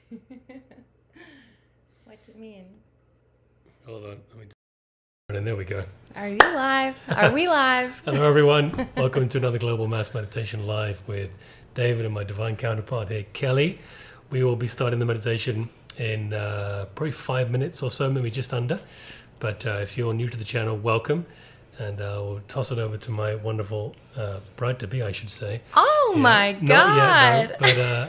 What do you mean? Hold on. And there we go. Are you live? Are we live? Hello, everyone. Welcome to another Global Mass Meditation Live with David and my divine counterpart here, Kelly. We will be starting the meditation in probably 5 minutes or so, maybe just under. But if you're new to the channel, welcome. And I'll toss it over to my wonderful bride-to-be, I should say. Oh my God. Not yet, no,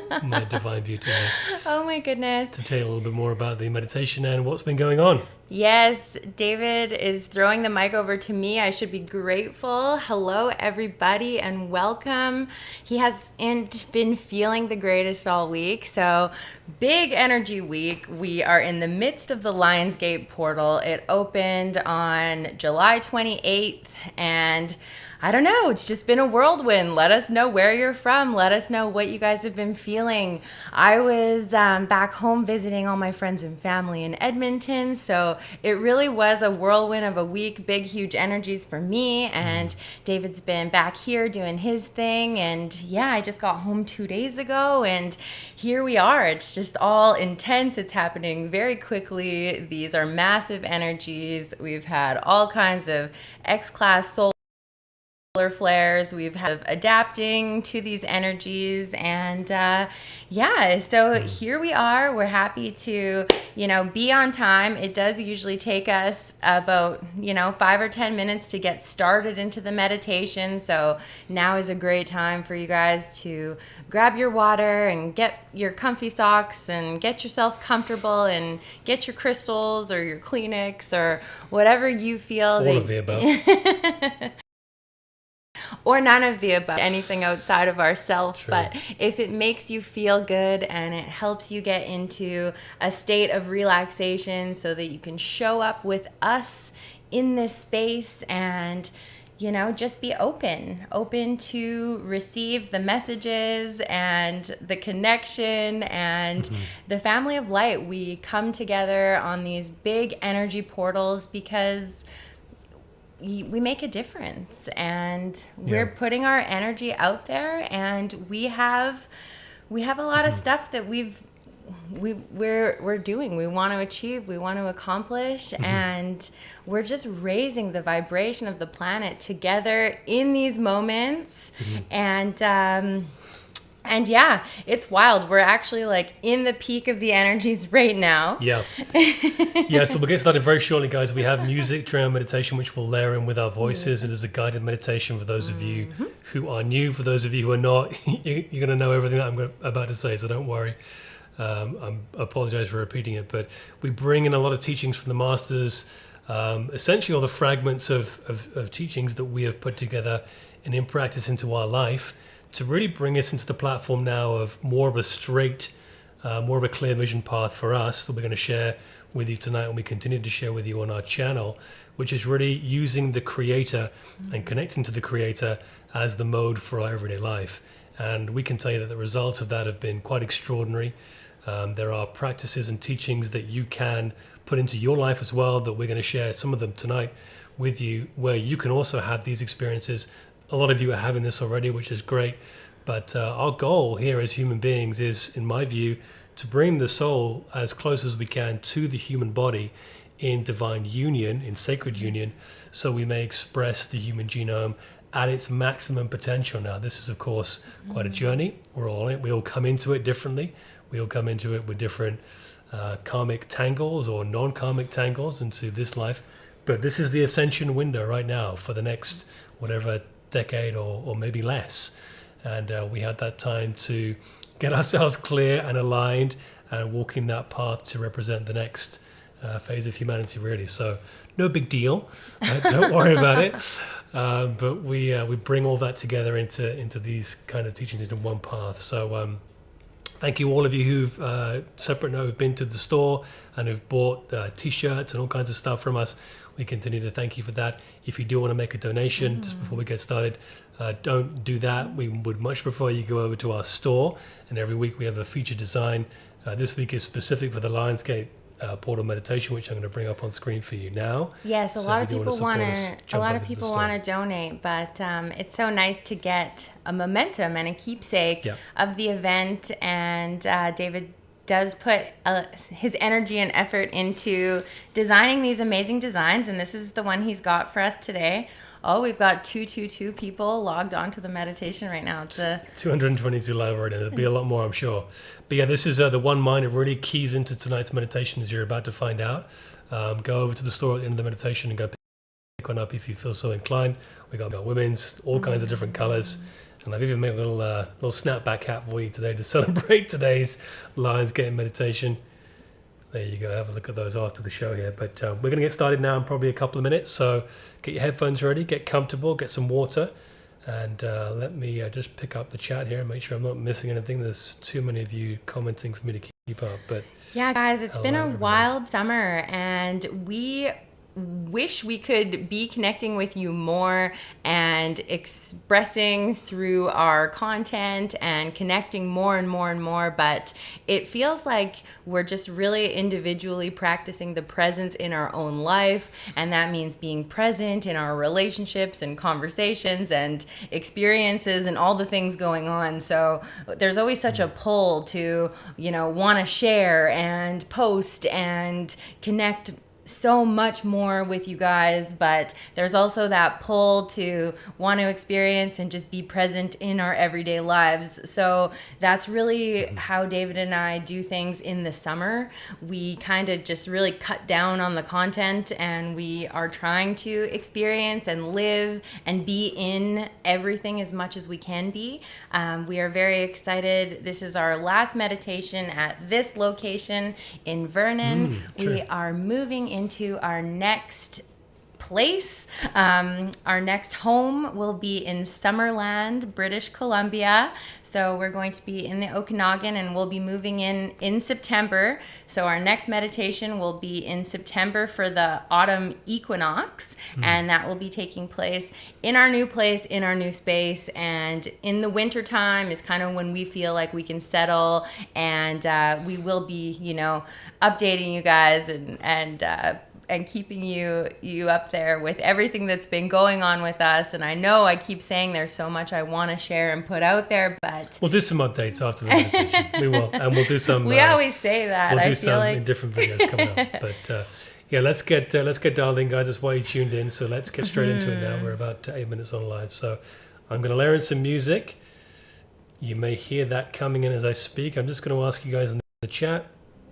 but my divine beauty here, Oh my goodness. to tell you a little bit more about the meditation and what's been going on. Yes, David is throwing the mic over to me. I should be grateful. Hello, everybody, and welcome. He hasn't been feeling the greatest all week, so big energy week. We are in the midst of the LionsGate portal. It opened on July 28th, and I don't know, it's just been a whirlwind. Let us know where you're from. Let us know what you guys have been feeling. I was back home visiting all my friends and family in Edmonton, so it really was a whirlwind of a week, big, huge energies for me, and David's been back here doing his thing, and yeah, I just got home 2 days ago, and here we are. It's just all intense. It's happening very quickly. These are massive energies. We've had all kinds of X-class solar flares. We've had adapting to these energies, and so here we are. We're happy to be on time. It does usually take us about 5 or 10 minutes to get started into the meditation, so now is a great time for you guys to grab your water and get your comfy socks and get yourself comfortable and get your crystals or your Kleenex or whatever you feel All of the above. or none of the above, anything outside of ourselves. True. But if it makes you feel good and it helps you get into a state of relaxation so that you can show up with us in this space and just be open to receive the messages and the connection and the family of light. We come together on these big energy portals because we make a difference, and we're putting our energy out there, and we have a lot of stuff that we're doing, we want to achieve, we want to accomplish, and we're just raising the vibration of the planet together in these moments. And yeah, it's wild. We're actually like in the peak of the energies right now. Yeah, so we'll get started very shortly, guys. We have music during our meditation, which we'll layer in with our voices. It is a guided meditation for those of you who are new. For those of you who are not, you're going to know everything that I'm about to say, so don't worry. I apologize for repeating it, but we bring in a lot of teachings from the masters, essentially all the fragments of teachings that we have put together and in practice into our life, to really bring us into the platform now of more of a straight, more of a clear vision path for us that we're going to share with you tonight, and we continue to share with you on our channel, which is really using the creator and connecting to the creator as the mode for our everyday life. And we can tell you that the results of that have been quite extraordinary. There are practices and teachings that you can put into your life as well that we're going to share some of them tonight with you, where you can also have these experiences. A lot of you are having this already, which is great. But our goal here as human beings is, in my view, to bring the soul as close as we can to the human body in divine union, in sacred union, so we may express the human genome at its maximum potential. Now, this is, of course, quite a journey. We're all in it. We all come into it differently. We all come into it with different karmic tangles or non-karmic tangles into this life. But this is the ascension window right now for the next whatever decade or maybe less. And we had that time to get ourselves clear and aligned and walking that path to represent the next phase of humanity, really. So no big deal. Don't worry about it. But we bring all that together into these kind of teachings into one path. So thank you all of you who've separate note who've been to the store and who've bought t-shirts and all kinds of stuff from us. We continue to thank you for that. If you do want to make a donation, just before we get started, don't do that. We would much prefer you go over to our store, and every week we have a feature design. This week is specific for the LionsGate portal meditation, which I'm going to bring up on screen for you now. Yes, a lot of people want to donate, but it's so nice to get a momentum and a keepsake of the event. And David does put his energy and effort into designing these amazing designs, and this is the one he's got for us today. Oh, we've got 222 people logged onto the meditation right now. It's 222 live already. There'll be a lot more, I'm sure. But yeah, this is the One Mind. It really keys into tonight's meditation, as you're about to find out. Go over to the store at the end of the meditation and go pick one up if you feel so inclined. We got women's, all kinds of different colors. And I've even made a little snapback hat for you today to celebrate today's LionsGate meditation. There you go. Have a look at those after the show here. But we're going to get started now in probably a couple of minutes. So get your headphones ready, get comfortable, get some water. And let me just pick up the chat here and make sure I'm not missing anything. There's too many of you commenting for me to keep up. But yeah, guys, it's been a wild summer, and we wish we could be connecting with you more and expressing through our content and connecting more and more and more, but it feels like we're just really individually practicing the presence in our own life, and that means being present in our relationships and conversations and experiences and all the things going on. So there's always such a pull to, want to share and post and connect so much more with you guys, but there's also that pull to want to experience and just be present in our everyday lives. So that's really how David and I do things in the summer. We kind of just really cut down on the content, and we are trying to experience and live and be in everything as much as we can be. We are very excited. This is our last meditation at this location in Vernon. We are moving into our next place. Our next home will be in Summerland, British Columbia. So we're going to be in the Okanagan, and we'll be moving in September. So our next meditation will be in September for the autumn equinox, and that will be taking place in our new place, in our new space. And in the winter time is kind of when we feel like we can settle, and we will be, updating you guys and keeping you up there with everything that's been going on with us. And I know I keep saying there's so much I want to share and put out there, but we'll do some updates after the meditation. We will, and we'll do some. We always say that. We'll do some in different videos coming up. But yeah, let's get dialed in, guys. That's why you tuned in. So let's get straight into it now. We're about 8 minutes on live. So I'm going to layer in some music. You may hear that coming in as I speak. I'm just going to ask you guys in the chat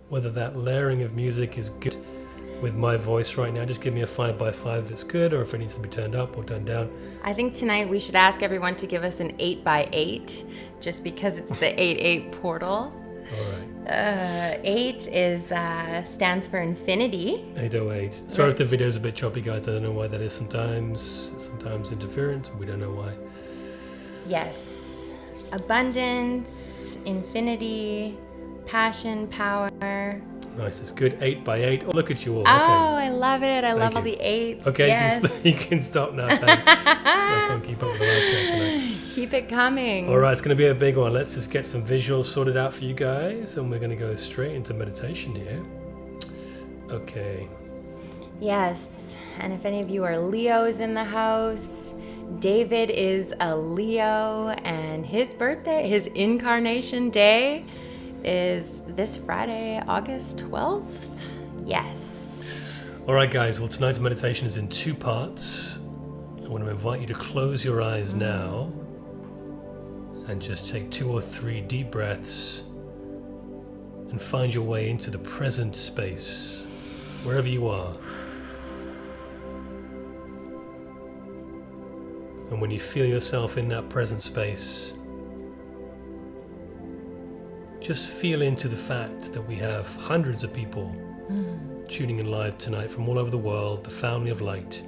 whether that layering of music is good with my voice right now. Just give me a 5x5 if it's good, or if it needs to be turned up or turned down. I think tonight we should ask everyone to give us an 8x8, just because it's the 8-8 portal. All right. 8 is stands for infinity. 808. Sorry if the video is a bit choppy, guys. I don't know why that is. Sometimes interference. We don't know why. Yes. Abundance, infinity, passion, power. Nice, it's good. 8x8. Oh, look at you all. Oh, I love it. I love all the 8s. Okay, yes. you can stop now. Thanks. So I can't keep up with the live chat tonight. Keep it coming. All right, it's going to be a big one. Let's just get some visuals sorted out for you guys, and we're going to go straight into meditation here. Okay. Yes, and if any of you are Leos in the house, David is a Leo, and his birthday, his incarnation day, is this Friday, August 12th? Yes. All right, guys. Well, tonight's meditation is in 2 parts. I want to invite you to close your eyes now and just take 2 or 3 deep breaths and find your way into the present space, wherever you are. And when you feel yourself in that present space, just feel into the fact that we have hundreds of people tuning in live tonight from all over the world, the family of light,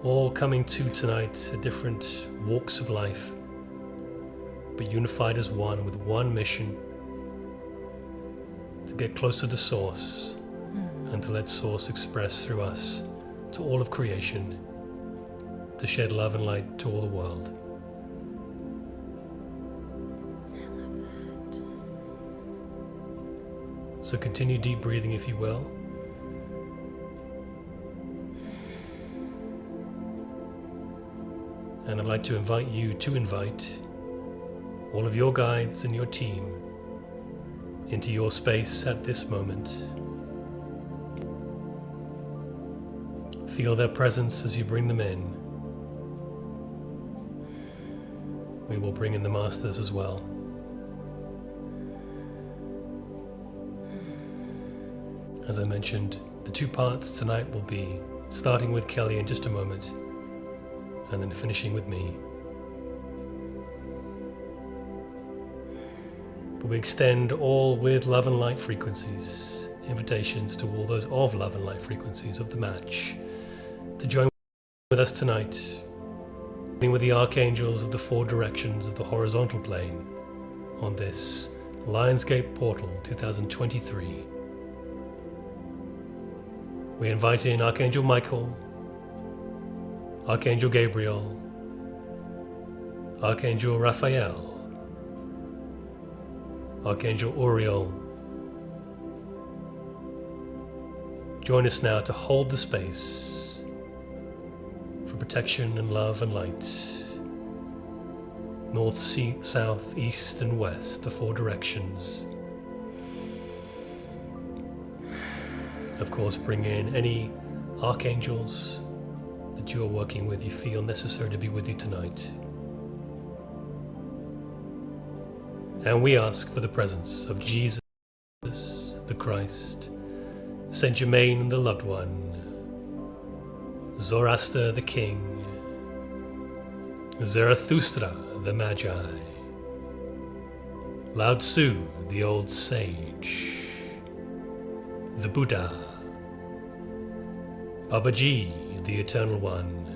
all coming to tonight at different walks of life, but unified as one with one mission: to get closer to Source and to let Source express through us to all of creation, to shed love and light to all the world. So continue deep breathing, if you will. And I'd like to invite you to invite all of your guides and your team into your space at this moment. Feel their presence as you bring them in. We will bring in the Masters as well. As I mentioned, the two parts tonight will be starting with Kelly in just a moment, and then finishing with me. But we extend all with love and light frequencies, invitations to all those of love and light frequencies of the match to join with us tonight, with the archangels of the four directions of the horizontal plane on this LionsGate Portal 2023. We invite in Archangel Michael, Archangel Gabriel, Archangel Raphael, Archangel Uriel. Join us now to hold the space for protection and love and light. North, south, east and west, the four directions. Of course, bring in any archangels that you are working with, you feel necessary to be with you tonight. And we ask for the presence of Jesus, the Christ, Saint Germain the Loved One, Zoroaster the King, Zarathustra the Magi, Lao Tzu the Old Sage, the Buddha, Babaji the Eternal One,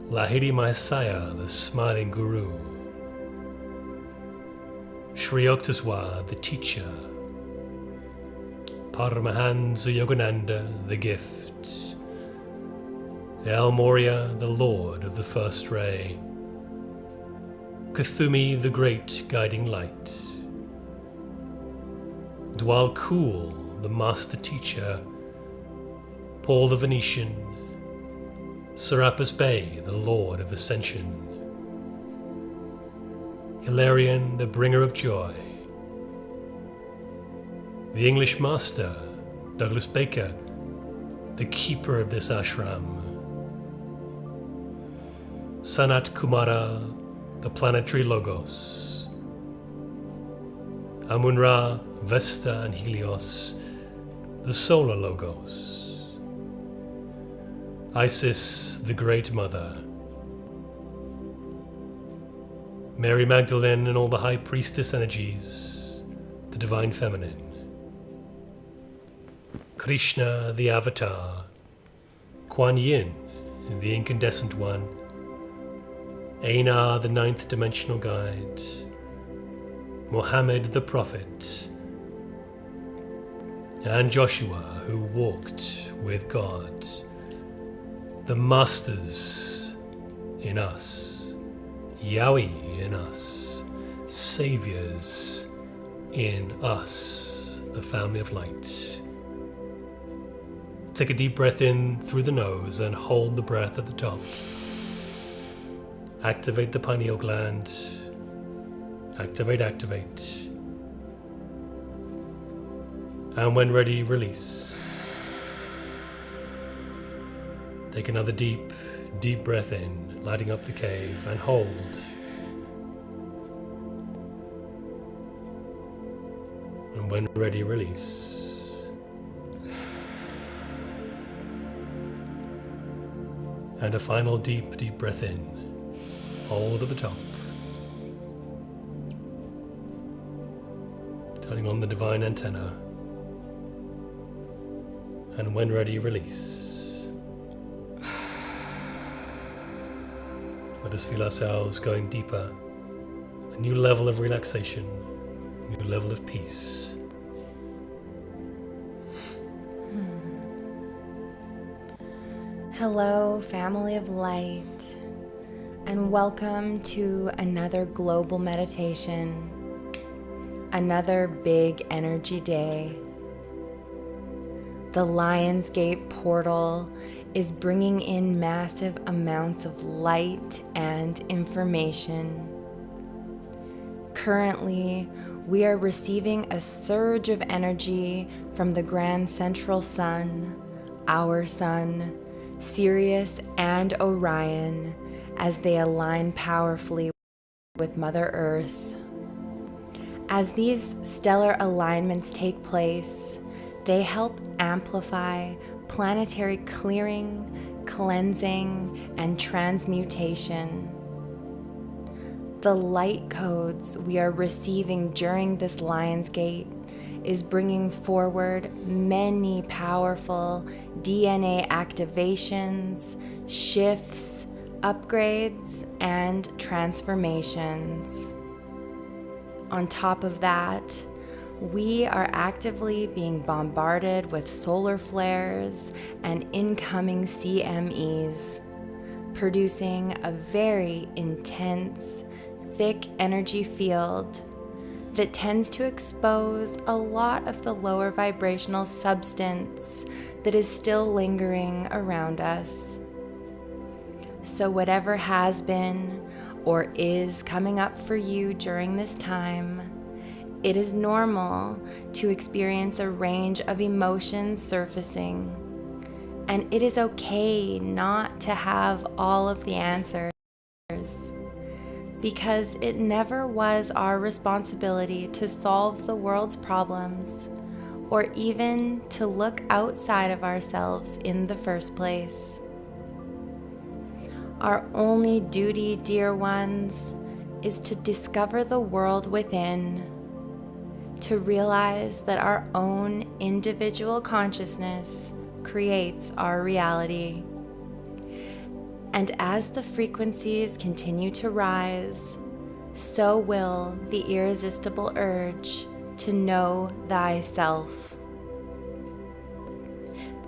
Lahiri Messiah the Smiling Guru, Sri Yukteswar the Teacher, Paramahansa Yogananda the Gift, El Moria the Lord of the First Ray, Kuthumi the Great Guiding Light, Dwal Kul the Master Teacher, Paul the Venetian, Serapis Bey the Lord of Ascension, Hilarion the Bringer of Joy, the English Master, Douglas Baker, the Keeper of this ashram, Sanat Kumara, the Planetary Logos, Amun-Ra, Vesta and Helios, the Solar Logos, Isis, the Great Mother, Mary Magdalene and all the High Priestess energies, the Divine Feminine, Krishna, the Avatar, Kuan Yin, the Incandescent One, Einar, the Ninth Dimensional Guide, Mohammed, the Prophet, and Joshua, who walked with God, the Masters in us, Yahweh in us, Saviors in us, the family of light. Take a deep breath in through the nose and hold the breath at the top. Activate the pineal gland. Activate. And when ready, release. Take another deep breath in, lighting up the cave, and hold. And when ready, release. And a final deep breath in. Hold at the top. Turning on the divine antenna. And when ready, release. Let us feel ourselves going deeper. A new level of relaxation. A new level of peace. Hello, family of light, and welcome to another global meditation, another big energy day. The LionsGate portal is bringing in massive amounts of light and information. Currently, we are receiving a surge of energy from the grand central sun, our sun, Sirius and Orion, as they align powerfully with Mother Earth. As these stellar alignments take place, they help amplify planetary clearing, cleansing, and transmutation. The light codes we are receiving during this LionsGate is bringing forward many powerful DNA activations, shifts, upgrades, and transformations. On top of that, we are actively being bombarded with solar flares and incoming CMEs, producing a very intense, thick energy field that tends to expose a lot of the lower vibrational substance that is still lingering around us. So whatever has been or is coming up for you during this time, it is normal to experience a range of emotions surfacing, and it is okay not to have all of the answers, because it never was our responsibility to solve the world's problems or even to look outside of ourselves in the first place. Our only duty, dear ones, is to discover the world within, to realize that our own individual consciousness creates our reality. And as the frequencies continue to rise, so will the irresistible urge to know thyself.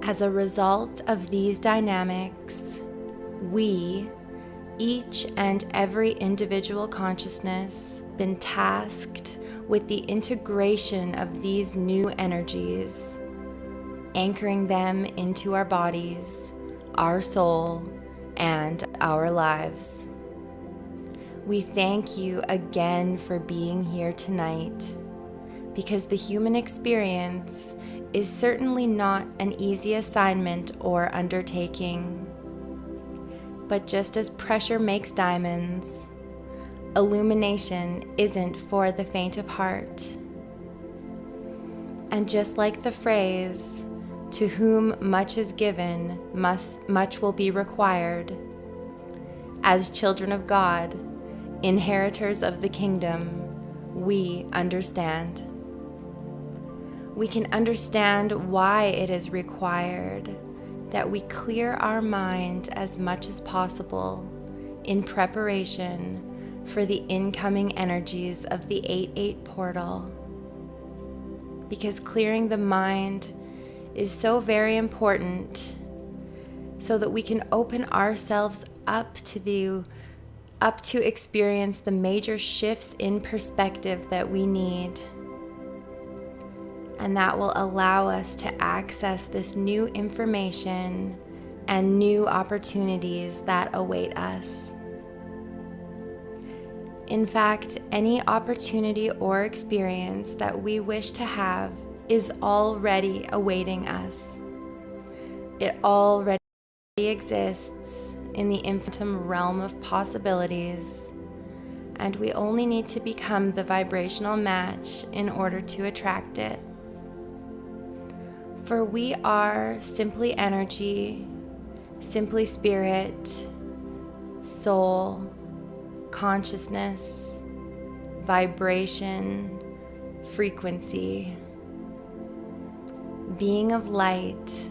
As a result of these dynamics, we, each and every individual consciousness, been tasked with the integration of these new energies, anchoring them into our bodies, our soul, and our lives. We thank you again for being here tonight, because the human experience is certainly not an easy assignment or undertaking. But just as pressure makes diamonds, illumination isn't for the faint of heart. And just like the phrase, "To whom much is given, much will be required," as children of God, inheritors of the kingdom, we understand. We can understand why it is required that we clear our mind as much as possible in preparation for the incoming energies of the 8-8 portal. Because clearing the mind is so very important, so that we can open ourselves up to experience the major shifts in perspective that we need. And that will allow us to access this new information and new opportunities that await us. In fact, any opportunity or experience that we wish to have is already awaiting us. It already exists in the infinite realm of possibilities, and we only need to become the vibrational match in order to attract it. For we are simply energy, simply spirit, soul, consciousness, vibration, frequency. Being of light,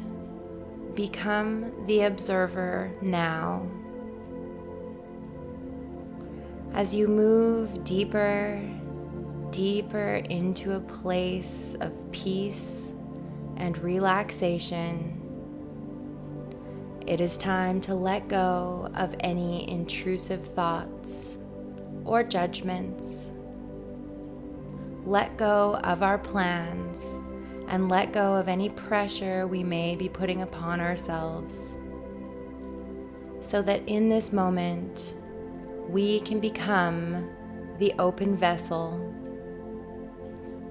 become the observer now. As you move deeper, deeper into a place of peace and relaxation, it is time to let go of any intrusive thoughts or judgments. Let go of our plans and let go of any pressure we may be putting upon ourselves, so that in this moment we can become the open vessel,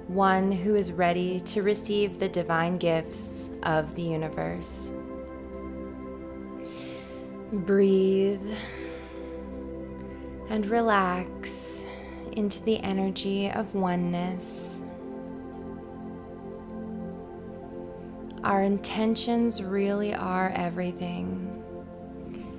one who is ready to receive the divine gifts of the universe. Breathe and relax into the energy of oneness. Our intentions really are everything.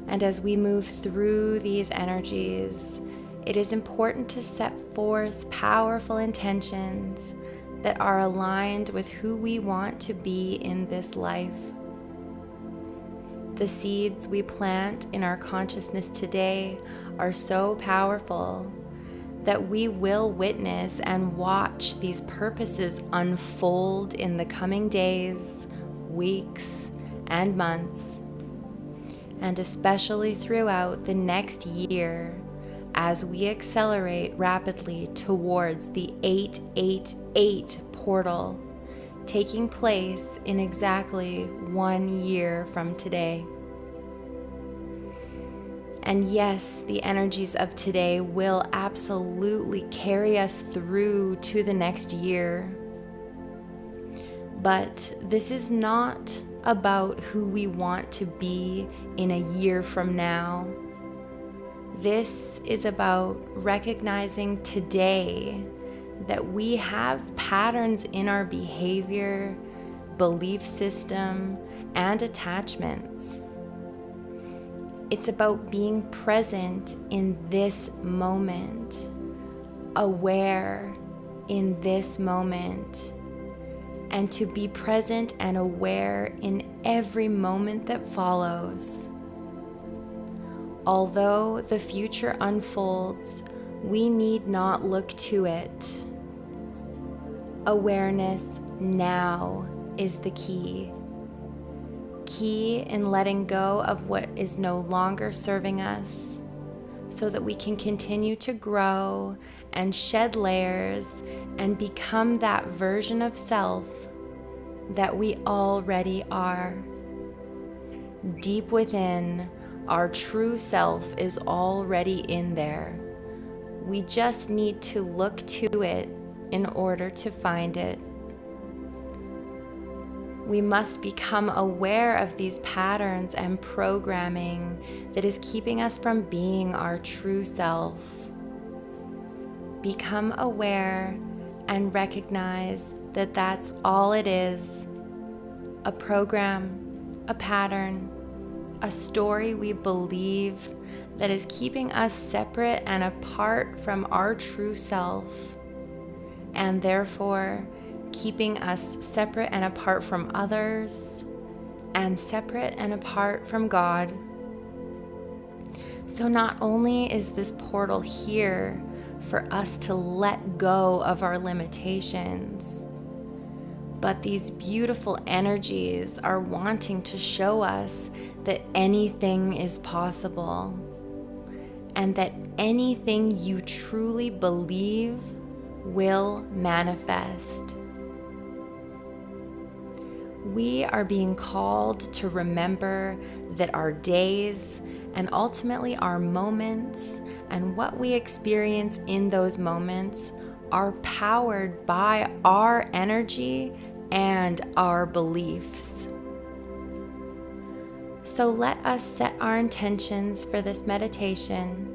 And as we move through these energies, it is important to set forth powerful intentions that are aligned with who we want to be in this life. The seeds we plant in our consciousness today are so powerful that we will witness and watch these purposes unfold in the coming days, weeks, and months, and especially throughout the next year as we accelerate rapidly towards the 888 portal, taking place in exactly 1 year from today. And yes, the energies of today will absolutely carry us through to the next year. But this is not about who we want to be in a year from now. This is about recognizing today that we have patterns in our behavior, belief system, and attachments. It's about being present in this moment, aware in this moment, and to be present and aware in every moment that follows. Although the future unfolds, we need not look to it. Awareness now is the key. Key in letting go of what is no longer serving us, so that we can continue to grow and shed layers and become that version of self that we already are. Deep within, our true self is already in there. We just need to look to it in order to find it. We must become aware of these patterns and programming that is keeping us from being our true self. Become aware and recognize that that's all it is. A program, a pattern, a story we believe that is keeping us separate and apart from our true self, and therefore keeping us separate and apart from others, and separate and apart from God. So not only is this portal here for us to let go of our limitations, but these beautiful energies are wanting to show us that anything is possible, and that anything you truly believe will manifest. We are being called to remember that our days and ultimately our moments and what we experience in those moments are powered by our energy and our beliefs. So let us set our intentions for this meditation.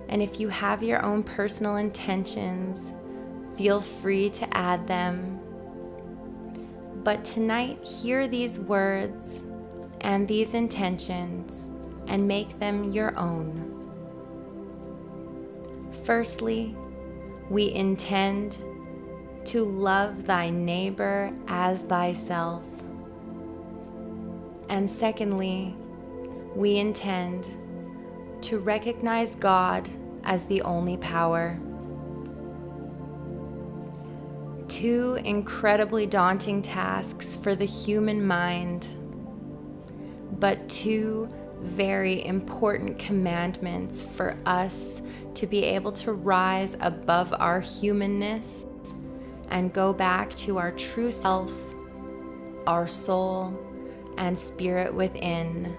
And if you have your own personal intentions, feel free to add them. But tonight, hear these words and these intentions and make them your own. Firstly, we intend to love thy neighbor as thyself. And secondly, we intend to recognize God as the only power. Two incredibly daunting tasks for the human mind, but two very important commandments for us to be able to rise above our humanness and go back to our true self, our soul, and spirit within.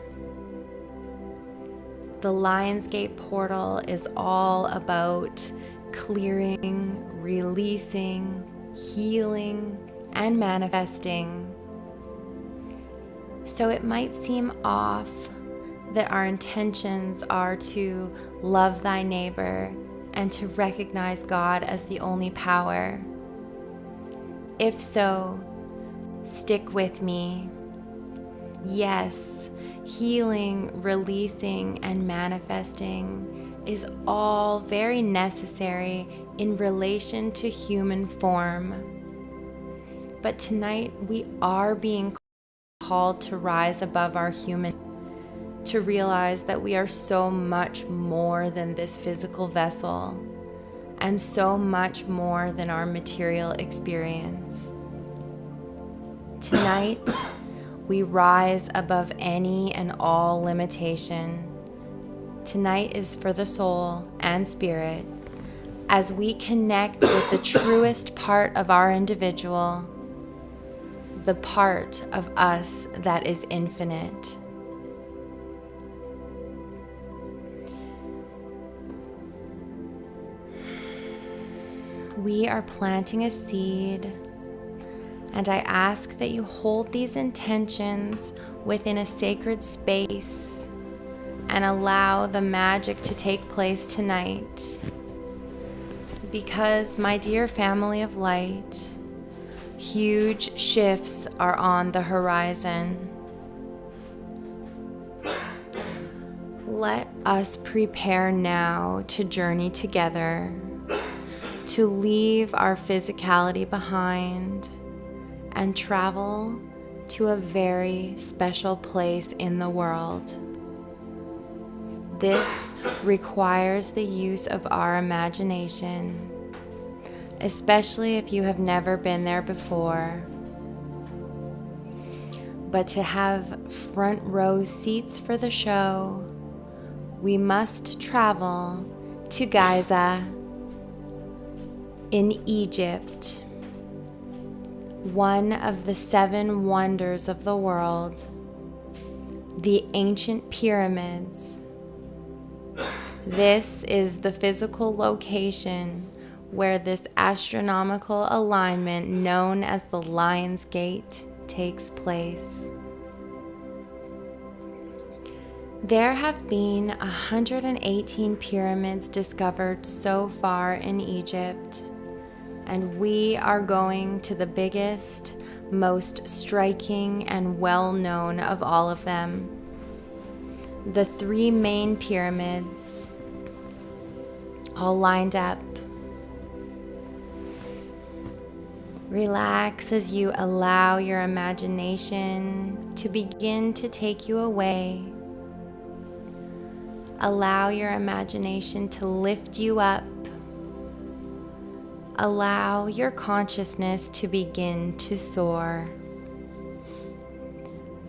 The LionsGate portal is all about clearing, releasing, healing, and manifesting. So it might seem off that our intentions are to love thy neighbor and to recognize God as the only power. If so, stick with me. Yes, healing, releasing, and manifesting is all very necessary in relation to human form. But tonight we are being called to rise above our human, to realize that we are so much more than this physical vessel and so much more than our material experience. Tonight, we rise above any and all limitation. Tonight is for the soul and spirit as we connect with the truest part of our individual, the part of us that is infinite. We are planting a seed, and I ask that you hold these intentions within a sacred space and allow the magic to take place tonight. Because, my dear family of light, huge shifts are on the horizon. Let us prepare now to journey together, to leave our physicality behind and travel to a very special place in the world. This requires the use of our imagination, especially if you have never been there before. But to have front row seats for the show, we must travel to Giza in Egypt, one of the 7 wonders of the world, the ancient pyramids. This is the physical location where this astronomical alignment known as the LionsGate takes place. There have been 118 pyramids discovered so far in Egypt, and we are going to the biggest, most striking, and well-known of all of them. The 3 main pyramids, all lined up. Relax as you allow your imagination to begin to take you away. Allow your imagination to lift you up. Allow your consciousness to begin to soar,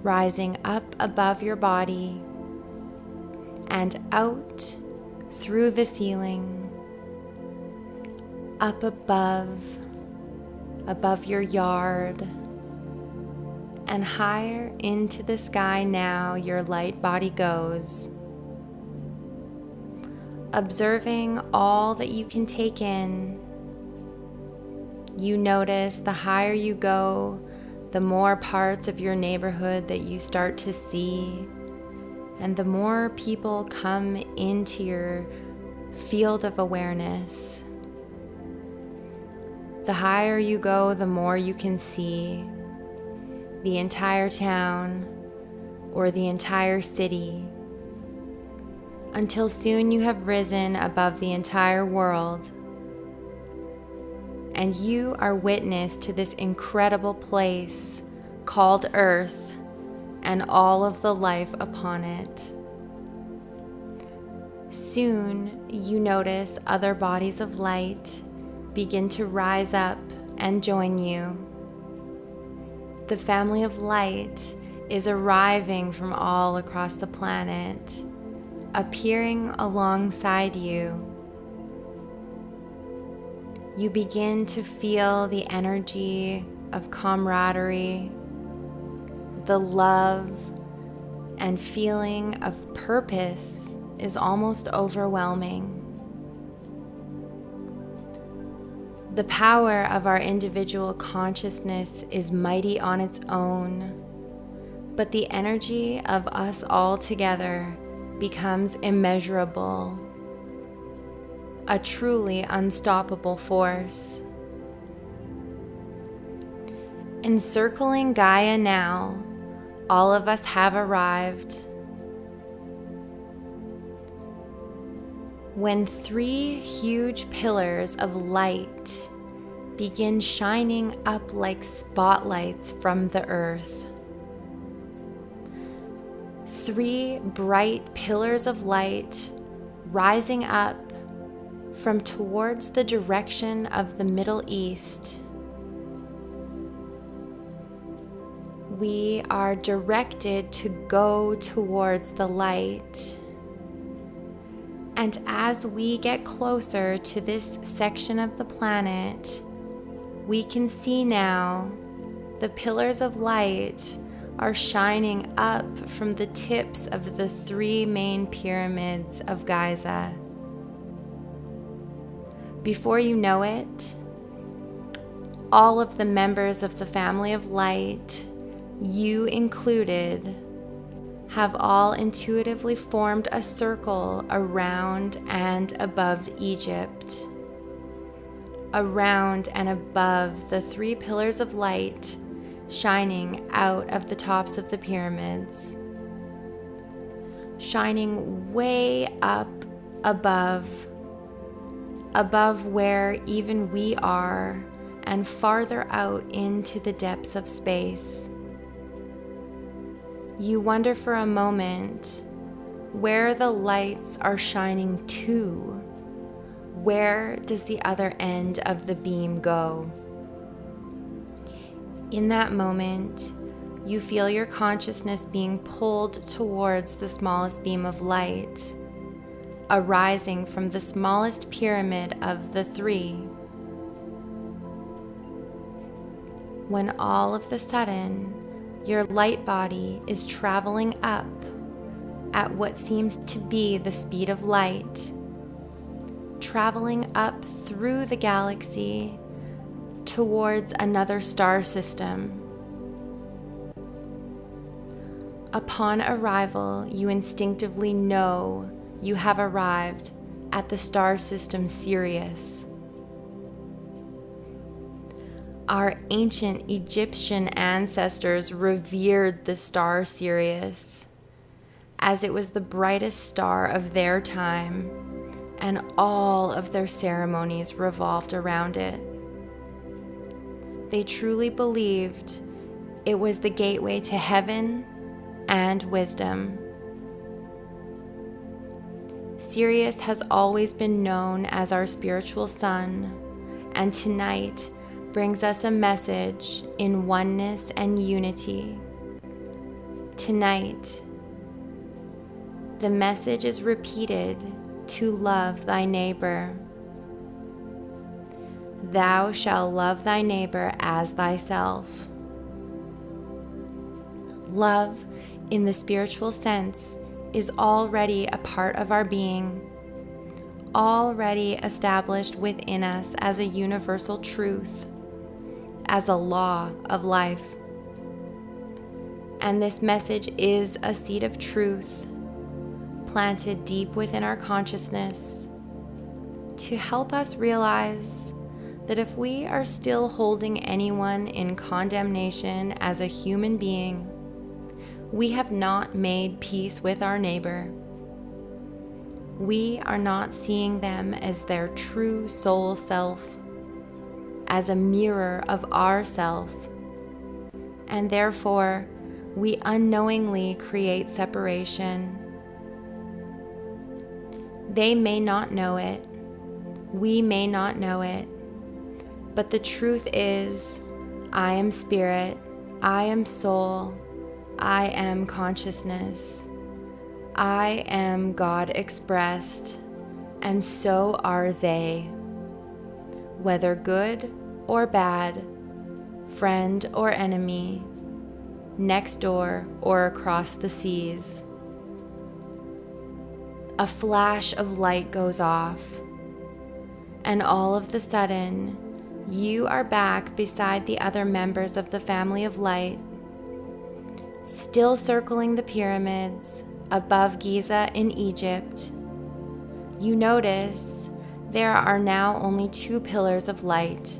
rising up above your body and out through the ceiling, up above your yard, and higher into the sky now your light body goes, observing all that you can take in. You notice the higher you go, the more parts of your neighborhood that you start to see, and the more people come into your field of awareness. The higher you go, the more you can see the entire town or the entire city, until soon you have risen above the entire world, and you are witness to this incredible place called Earth and all of the life upon it. Soon you notice other bodies of light begin to rise up and join you. The family of light is arriving from all across the planet, appearing alongside you. You begin to feel the energy of camaraderie, the love and feeling of purpose is almost overwhelming. The power of our individual consciousness is mighty on its own, but the energy of us all together becomes immeasurable, a truly unstoppable force. Encircling Gaia now, all of us have arrived. When 3 huge pillars of light begin shining up like spotlights from the earth, 3 bright pillars of light rising up from towards the direction of the Middle East, we are directed to go towards the light. And as we get closer to this section of the planet, we can see now the pillars of light are shining up from the tips of the 3 main pyramids of Giza. Before you know it, all of the members of the family of light, you included, have all intuitively formed a circle around and above Egypt, around and above the 3 pillars of light shining out of the tops of the pyramids, shining way up above where even we are, and farther out into the depths of space. You wonder for a moment where the lights are shining to. Where does the other end of the beam go? In that moment, you feel your consciousness being pulled towards the smallest beam of light, arising from the smallest pyramid of the 3. When all of the sudden, your light body is traveling up at what seems to be the speed of light, traveling up through the galaxy towards another star system. Upon arrival, you instinctively know you have arrived at the star system Sirius. Our ancient Egyptian ancestors revered the star Sirius, as it was the brightest star of their time, and all of their ceremonies revolved around it. They truly believed it was the gateway to heaven and wisdom. Sirius has always been known as our spiritual sun, and tonight brings us a message in oneness and unity. Tonight, the message is repeated to love thy neighbor. Thou shalt love thy neighbor as thyself. Love, in the spiritual sense, is already a part of our being, already established within us as a universal truth, as a law of life. And this message is a seed of truth planted deep within our consciousness to help us realize that if we are still holding anyone in condemnation as a human being, we have not made peace with our neighbor. We are not seeing them as their true soul self, as a mirror of ourself, and therefore we unknowingly create separation. They may not know it, we may not know it, but the truth is, I am spirit, I am soul, I am consciousness, I am God expressed, and so are they. Whether good or bad, friend or enemy, next door or across the seas. A flash of light goes off, and all of the sudden, You are back beside the other members of the family of light, still circling the pyramids above Giza in Egypt. You notice there are now only 2 pillars of light.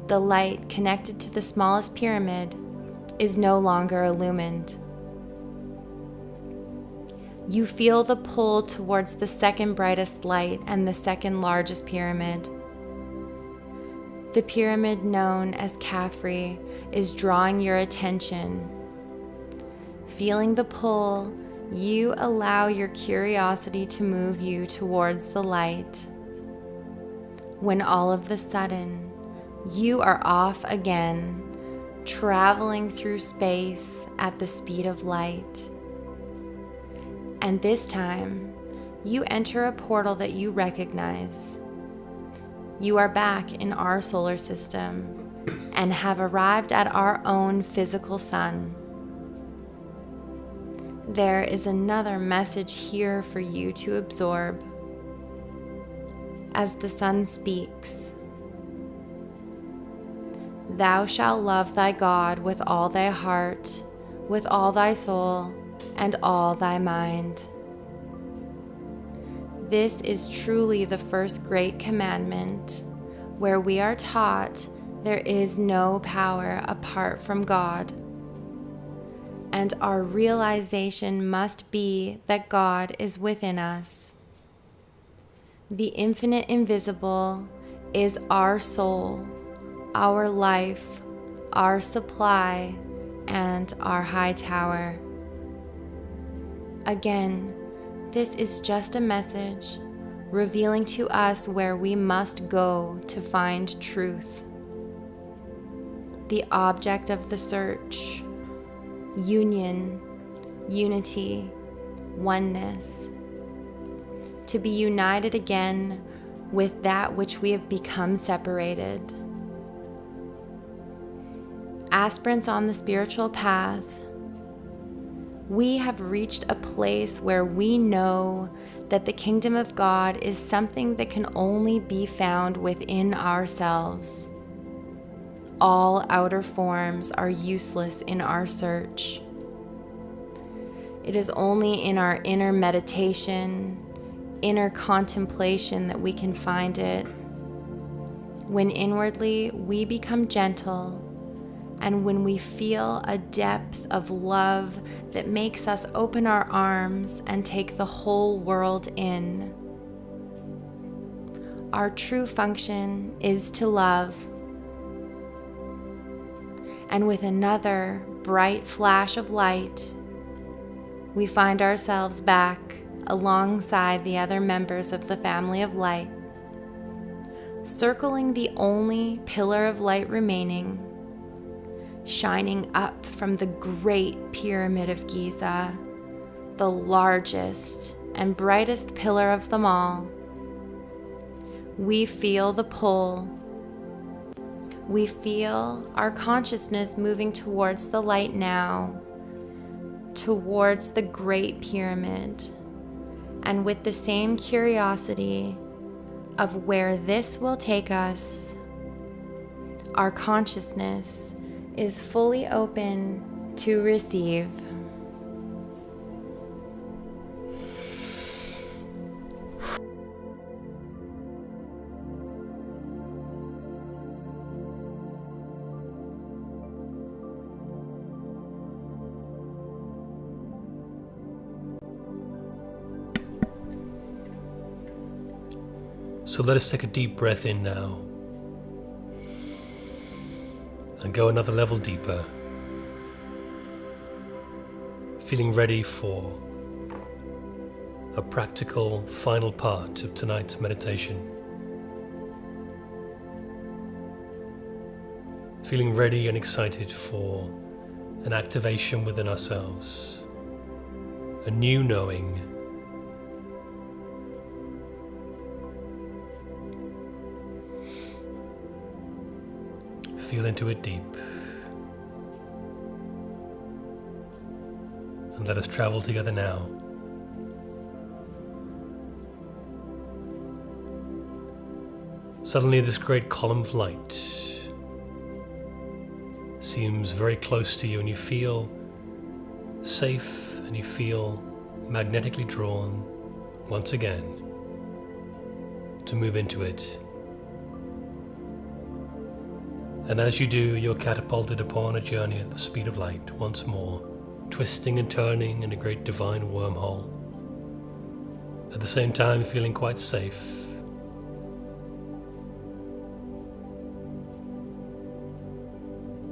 The light connected to the smallest pyramid is no longer illumined. You feel the pull towards the second brightest light and the second largest pyramid. The pyramid known as Khafre is drawing your attention. Feeling the pull, you allow your curiosity to move you towards the light. When all of a sudden, you are off again, traveling through space at the speed of light. And this time, you enter a portal that you recognize. You are back in our solar system and have arrived at our own physical sun. There is another message here for you to absorb. As the sun speaks, "Thou shalt love thy God with all thy heart, with all thy soul, and all thy mind." This is truly the first great commandment, where we are taught there is no power apart from God. And our realization must be that God is within us. The infinite invisible is our soul, our life, our supply, and our high tower. Again, this is just a message revealing to us where we must go to find truth. The object of the search: union, unity, oneness. To be united again with that which we have become separated. Aspirants on the spiritual path, we have reached a place where we know that the kingdom of God is something that can only be found within ourselves. All outer forms are useless in our search. It is only in our inner meditation, inner contemplation that we can find it. When inwardly we become gentle, and when we feel a depth of love that makes us open our arms and take the whole world in. Our true function is to love. And with another bright flash of light, we find ourselves back alongside the other members of the family of light, circling the only pillar of light remaining, shining up from the great pyramid of Giza, the largest and brightest pillar of them all. We feel the pull. We feel our consciousness moving towards the light now, towards the great pyramid, and with the same curiosity of where this will take us, our consciousness is fully open to receive. So let us take a deep breath in now and go another level deeper, feeling ready for a practical final part of tonight's meditation. Feeling ready and excited for an activation within ourselves, a new knowing. Feel into it deep. And let us travel together now. Suddenly this great column of light seems very close to you, and you feel safe, and you feel magnetically drawn once again to move into it. And as you do, you're catapulted upon a journey at the speed of light once more, twisting and turning in a great divine wormhole, at the same time feeling quite safe.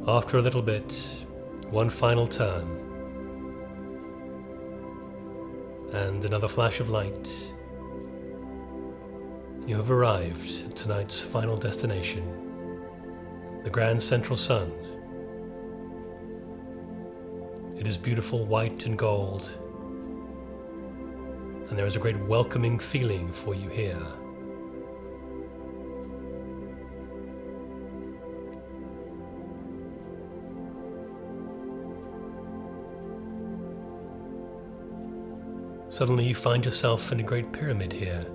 After a little bit, one final turn, and another flash of light. You have arrived at tonight's final destination, the Grand Central Sun. It is beautiful white and gold, and there is a great welcoming feeling for you here. Suddenly you find yourself in a great pyramid here,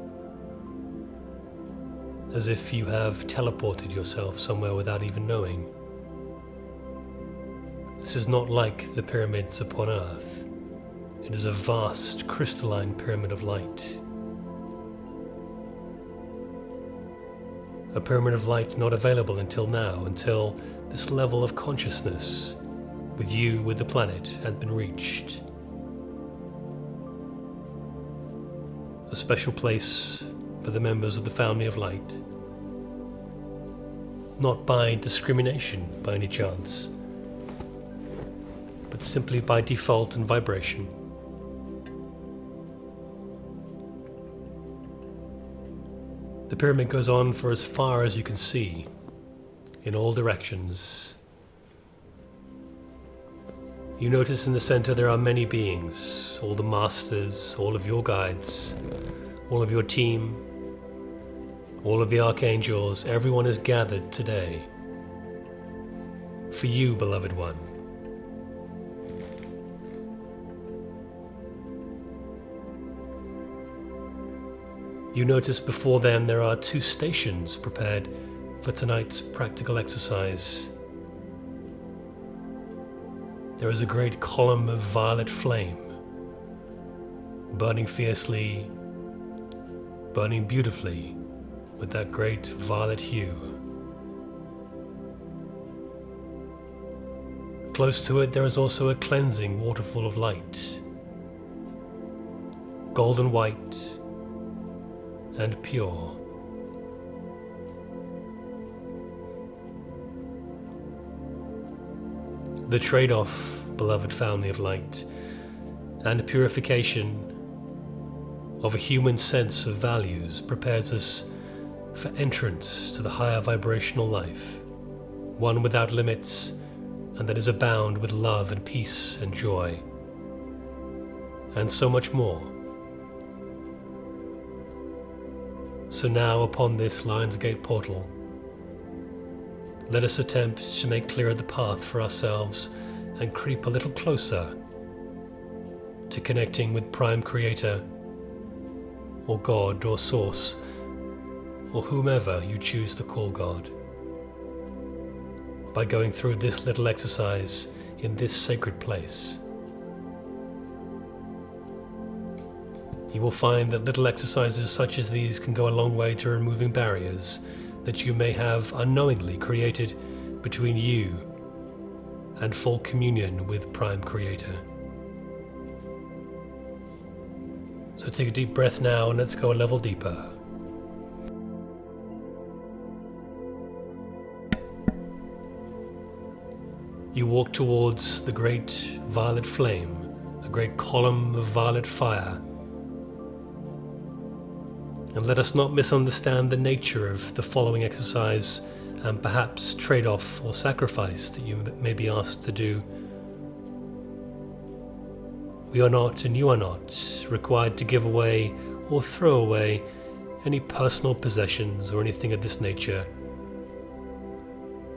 as if you have teleported yourself somewhere without even knowing. This is not like the pyramids upon Earth. It is a vast crystalline pyramid of light. A pyramid of light not available until now, until this level of consciousness with you, with the planet, had been reached. A special place for the members of the family of light. Not by discrimination by any chance, but simply by default and vibration. The pyramid goes on for as far as you can see, in all directions. You notice in the center there are many beings, all the masters, all of your guides, all of your team, all of the archangels. Everyone is gathered today for you, beloved one. You notice before them there are 2 stations prepared for tonight's practical exercise. There is a great column of violet flame, burning fiercely, burning beautifully with that great violet hue. Close to it there is also a cleansing waterfall of light, golden white and pure. The trade-off, beloved family of light, and purification of a human sense of values prepares us for entrance to the higher vibrational life, one without limits, and that is abound with love and peace and joy, and so much more. So now, upon this LionsGate portal, let us attempt to make clear the path for ourselves and creep a little closer to connecting with Prime Creator, or God, or Source, or whomever you choose to call God, by going through this little exercise in this sacred place. You will find that little exercises such as these can go a long way to removing barriers that you may have unknowingly created between you and full communion with Prime Creator. So take a deep breath now and let's go a level deeper. You walk towards the great violet flame, a great column of violet fire. And let us not misunderstand the nature of the following exercise and perhaps trade-off or sacrifice that you may be asked to do. We are not, and you are not, required to give away or throw away any personal possessions or anything of this nature.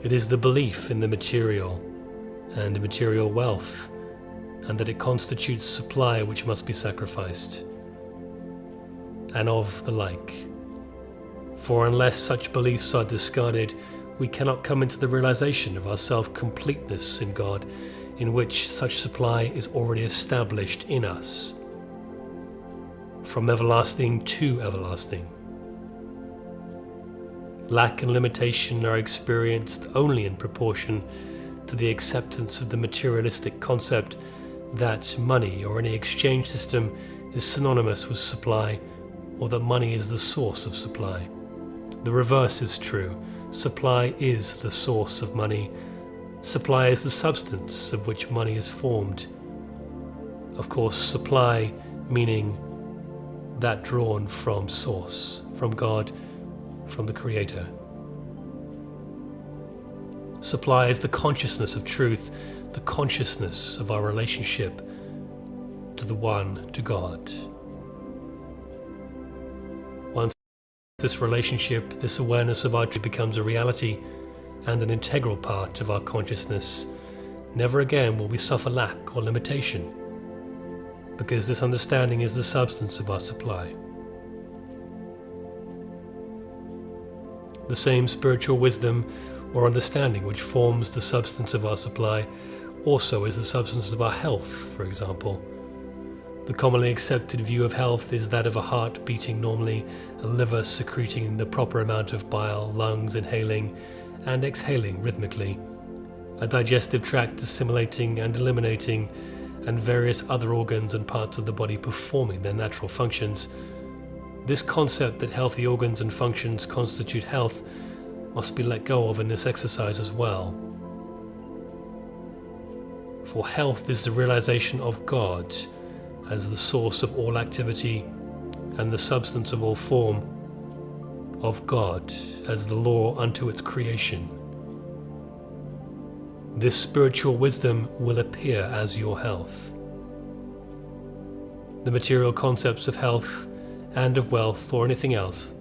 It is the belief in the material and material wealth, and that it constitutes supply which must be sacrificed, and of the like, For unless such beliefs are discarded, we cannot come into the realization of our self-completeness in God, in which such supply is already established in us, from everlasting to everlasting. Lack and limitation are experienced only in proportion to the acceptance of the materialistic concept that money or any exchange system is synonymous with supply, or that money is the source of supply. The reverse is true. Supply is the source of money. Supply is the substance of which money is formed. Of course, supply meaning that drawn from source, from God, from the Creator. Supply is the consciousness of truth, the consciousness of our relationship to the One, to God. Once this relationship, this awareness of our truth becomes a reality and an integral part of our consciousness, never again will we suffer lack or limitation, because this understanding is the substance of our supply. The same spiritual wisdom or understanding which forms the substance of our supply also is the substance of our health, for example. The commonly accepted view of health is that of a heart beating normally, a liver secreting the proper amount of bile, lungs inhaling and exhaling rhythmically, a digestive tract assimilating and eliminating, and various other organs and parts of the body performing their natural functions. This concept that healthy organs and functions constitute health must be let go of in this exercise as well. For health is the realization of God as the source of all activity and the substance of all form, of God as the law unto its creation. This spiritual wisdom will appear as your health. The material concepts of health and of wealth or anything else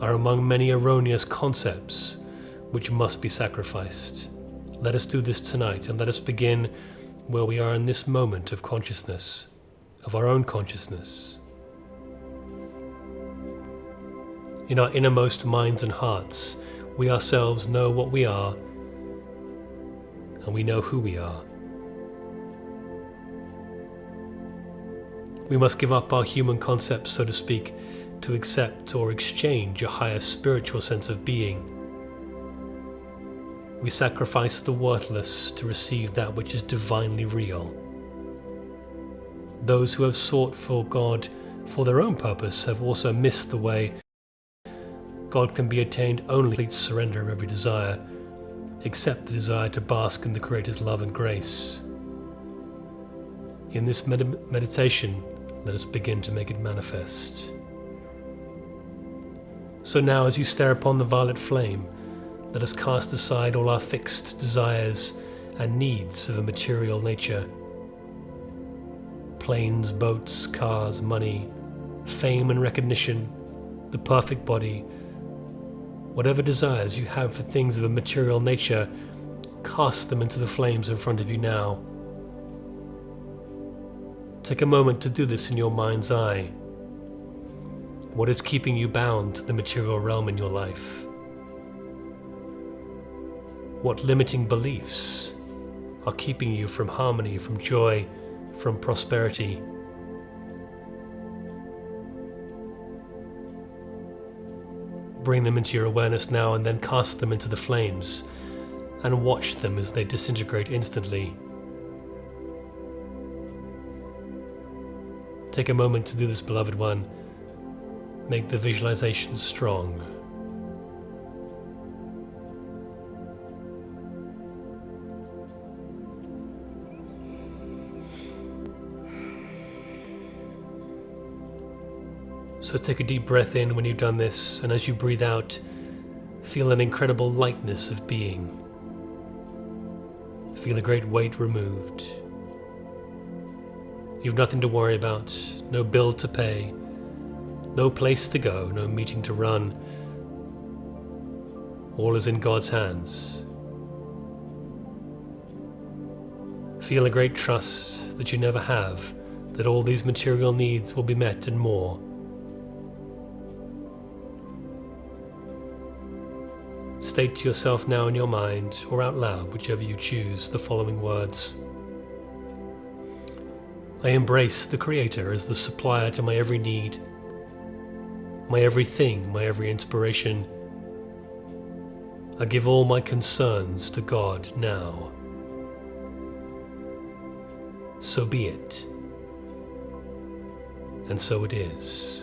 are among many erroneous concepts which must be sacrificed. Let us do this tonight, and let us begin where we are in this moment of consciousness, of our own consciousness. In our innermost minds and hearts, we ourselves know what we are, and we know who we are. We must give up our human concepts, so to speak, to accept or exchange a higher spiritual sense of being. We sacrifice the worthless to receive that which is divinely real. Those who have sought for God for their own purpose have also missed the way. God can be attained only with complete surrender of every desire, except the desire to bask in the Creator's love and grace. In this meditation, let us begin to make it manifest. So now, as you stare upon the violet flame, let us cast aside all our fixed desires and needs of a material nature. Planes, boats, cars, money, fame and recognition, the perfect body. Whatever desires you have for things of a material nature, cast them into the flames in front of you now. Take a moment to do this in your mind's eye. What is keeping you bound to the material realm in your life? What limiting beliefs are keeping you from harmony, from joy, from prosperity? Bring them into your awareness now, and then cast them into the flames and watch them as they disintegrate instantly. Take a moment to do this, beloved one. Make the visualization strong. So take a deep breath in when you've done this, and as you breathe out, feel an incredible lightness of being. Feel a great weight removed. You've nothing to worry about, no bill to pay, no place to go, no meeting to run. All is in God's hands. Feel a great trust that you never have, that all these material needs will be met and more. state to yourself now in your mind, or out loud, whichever you choose, the following words. I embrace the Creator as the supplier to my every need, my everything, my every inspiration. I give all my concerns to God now. So be it. And so it is.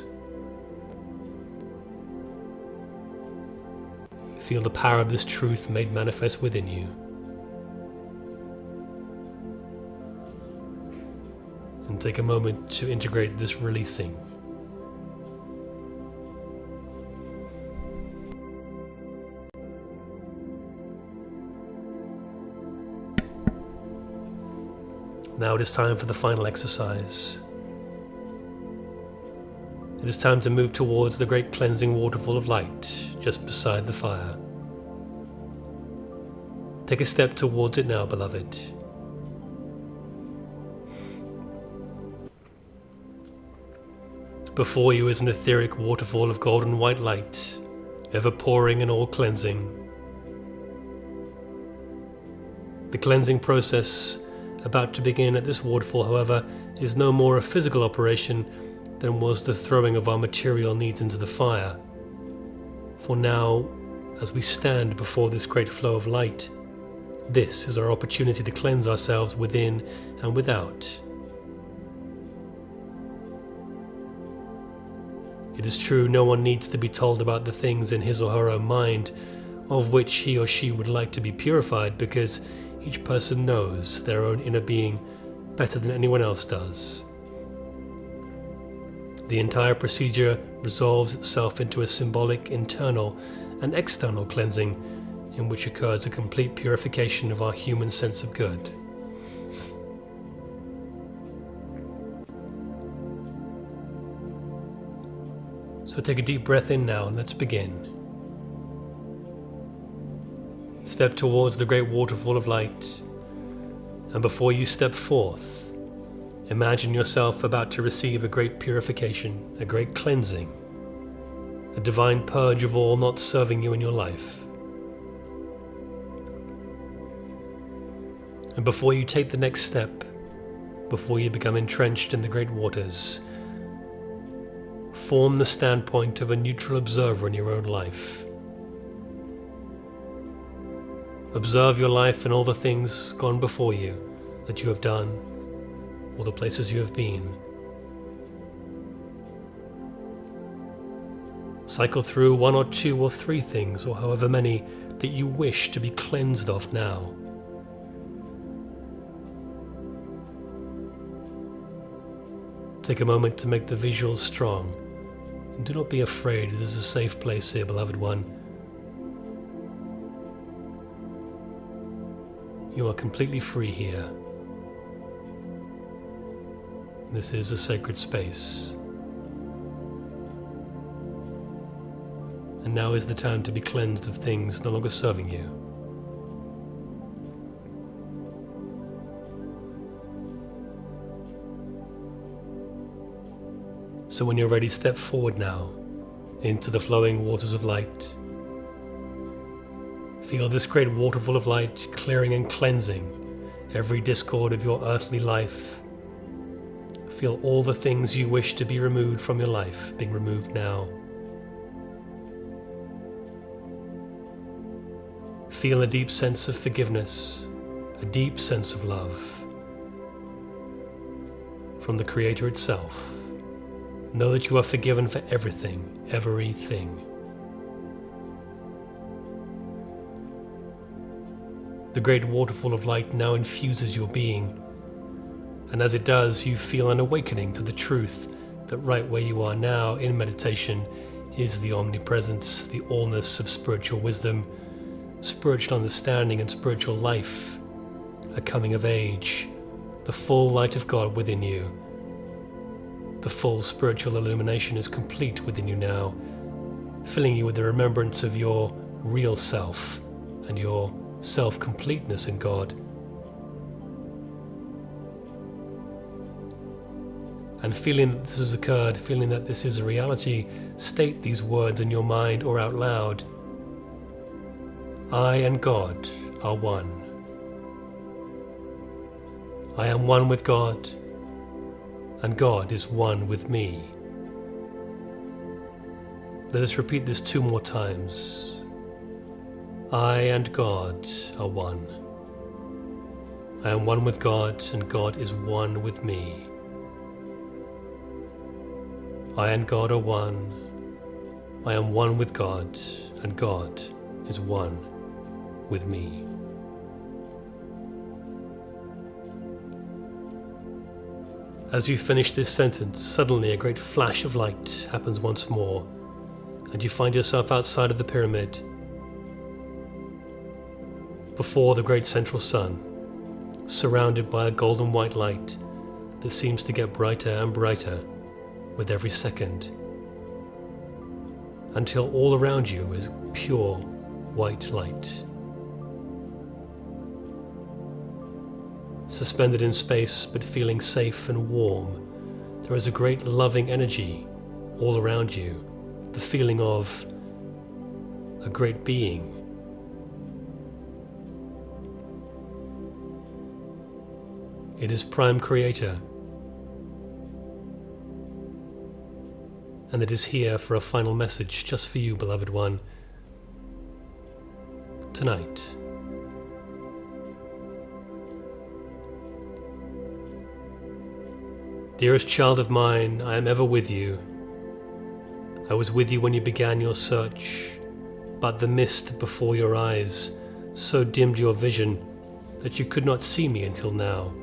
Feel the power of this truth made manifest within you. And take a moment to integrate this releasing. Now it is time for the final exercise. It is time to move towards the great cleansing waterfall of light just beside the fire. Take a step towards it now, beloved. Before you is an etheric waterfall of golden white light, ever pouring and all cleansing. The cleansing process about to begin at this waterfall, however, is no more a physical operation than was the throwing of our material needs into the fire. For now, as we stand before this great flow of light, this is our opportunity to cleanse ourselves within and without. It is true, no one needs to be told about the things in his or her own mind of which he or she would like to be purified, because each person knows their own inner being better than anyone else does. The entire procedure resolves itself into a symbolic internal and external cleansing in which occurs a complete purification of our human sense of good. So take a deep breath in now and let's begin. Step towards the great waterfall of light, and before you step forth, imagine yourself about to receive a great purification, a great cleansing, a divine purge of all not serving you in your life. And before you take the next step, before you become entrenched in the great waters, form the standpoint of a neutral observer in your own life. Observe your life and all the things gone before you that you have done, all the places you have been. Cycle through one or two or three things, or however many, that you wish to be cleansed of now. Take a moment to make the visuals strong, and do not be afraid. It is a safe place here, beloved one. You are completely free here. This is a sacred space. And now is the time to be cleansed of things no longer serving you. So when you're ready, step forward now into the flowing waters of light. Feel this great waterfall of light clearing and cleansing every discord of your earthly life. Feel all the things you wish to be removed from your life being removed now. Feel a deep sense of forgiveness, a deep sense of love from the Creator itself. Know that you are forgiven for everything, everything. The great waterfall of light now infuses your being, and as it does, you feel an awakening to the truth that right where you are now in meditation is the omnipresence, the allness of spiritual wisdom, spiritual understanding and spiritual life, a coming of age, the full light of God within you. The full spiritual illumination is complete within you now, filling you with the remembrance of your real self and your self-completeness in God. And feeling that this has occurred, feeling that this is a reality, state these words in your mind or out loud. I and God are one. I am one with God, and God is one with me. Let us repeat this 2 more times. I and God are one. I am one with God, and God is one with me. I and God are one. I am one with God, and God is one with me. As you finish this sentence, suddenly a great flash of light happens once more, and you find yourself outside of the pyramid, before the great central sun, surrounded by a golden white light that seems to get brighter and brighter with every second, until all around you is pure white light. Suspended in space but feeling safe and warm, there is a great loving energy all around you, the feeling of a great being. It is Prime Creator, and it is here for a final message just for you, beloved one, tonight. Dearest child of mine, I am ever with you. I was with you when you began your search, but the mist before your eyes so dimmed your vision that you could not see me until now.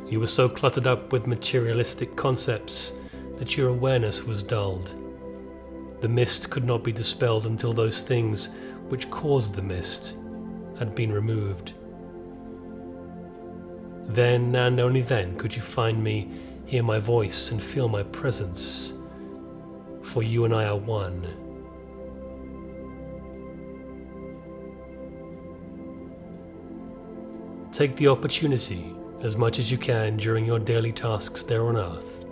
You were so cluttered up with materialistic concepts that your awareness was dulled. The mist could not be dispelled until those things which caused the mist had been removed. Then and only then could you find me, hear my voice, and feel my presence, for you and I are one. Take the opportunity, as much as you can during your daily tasks there on earth,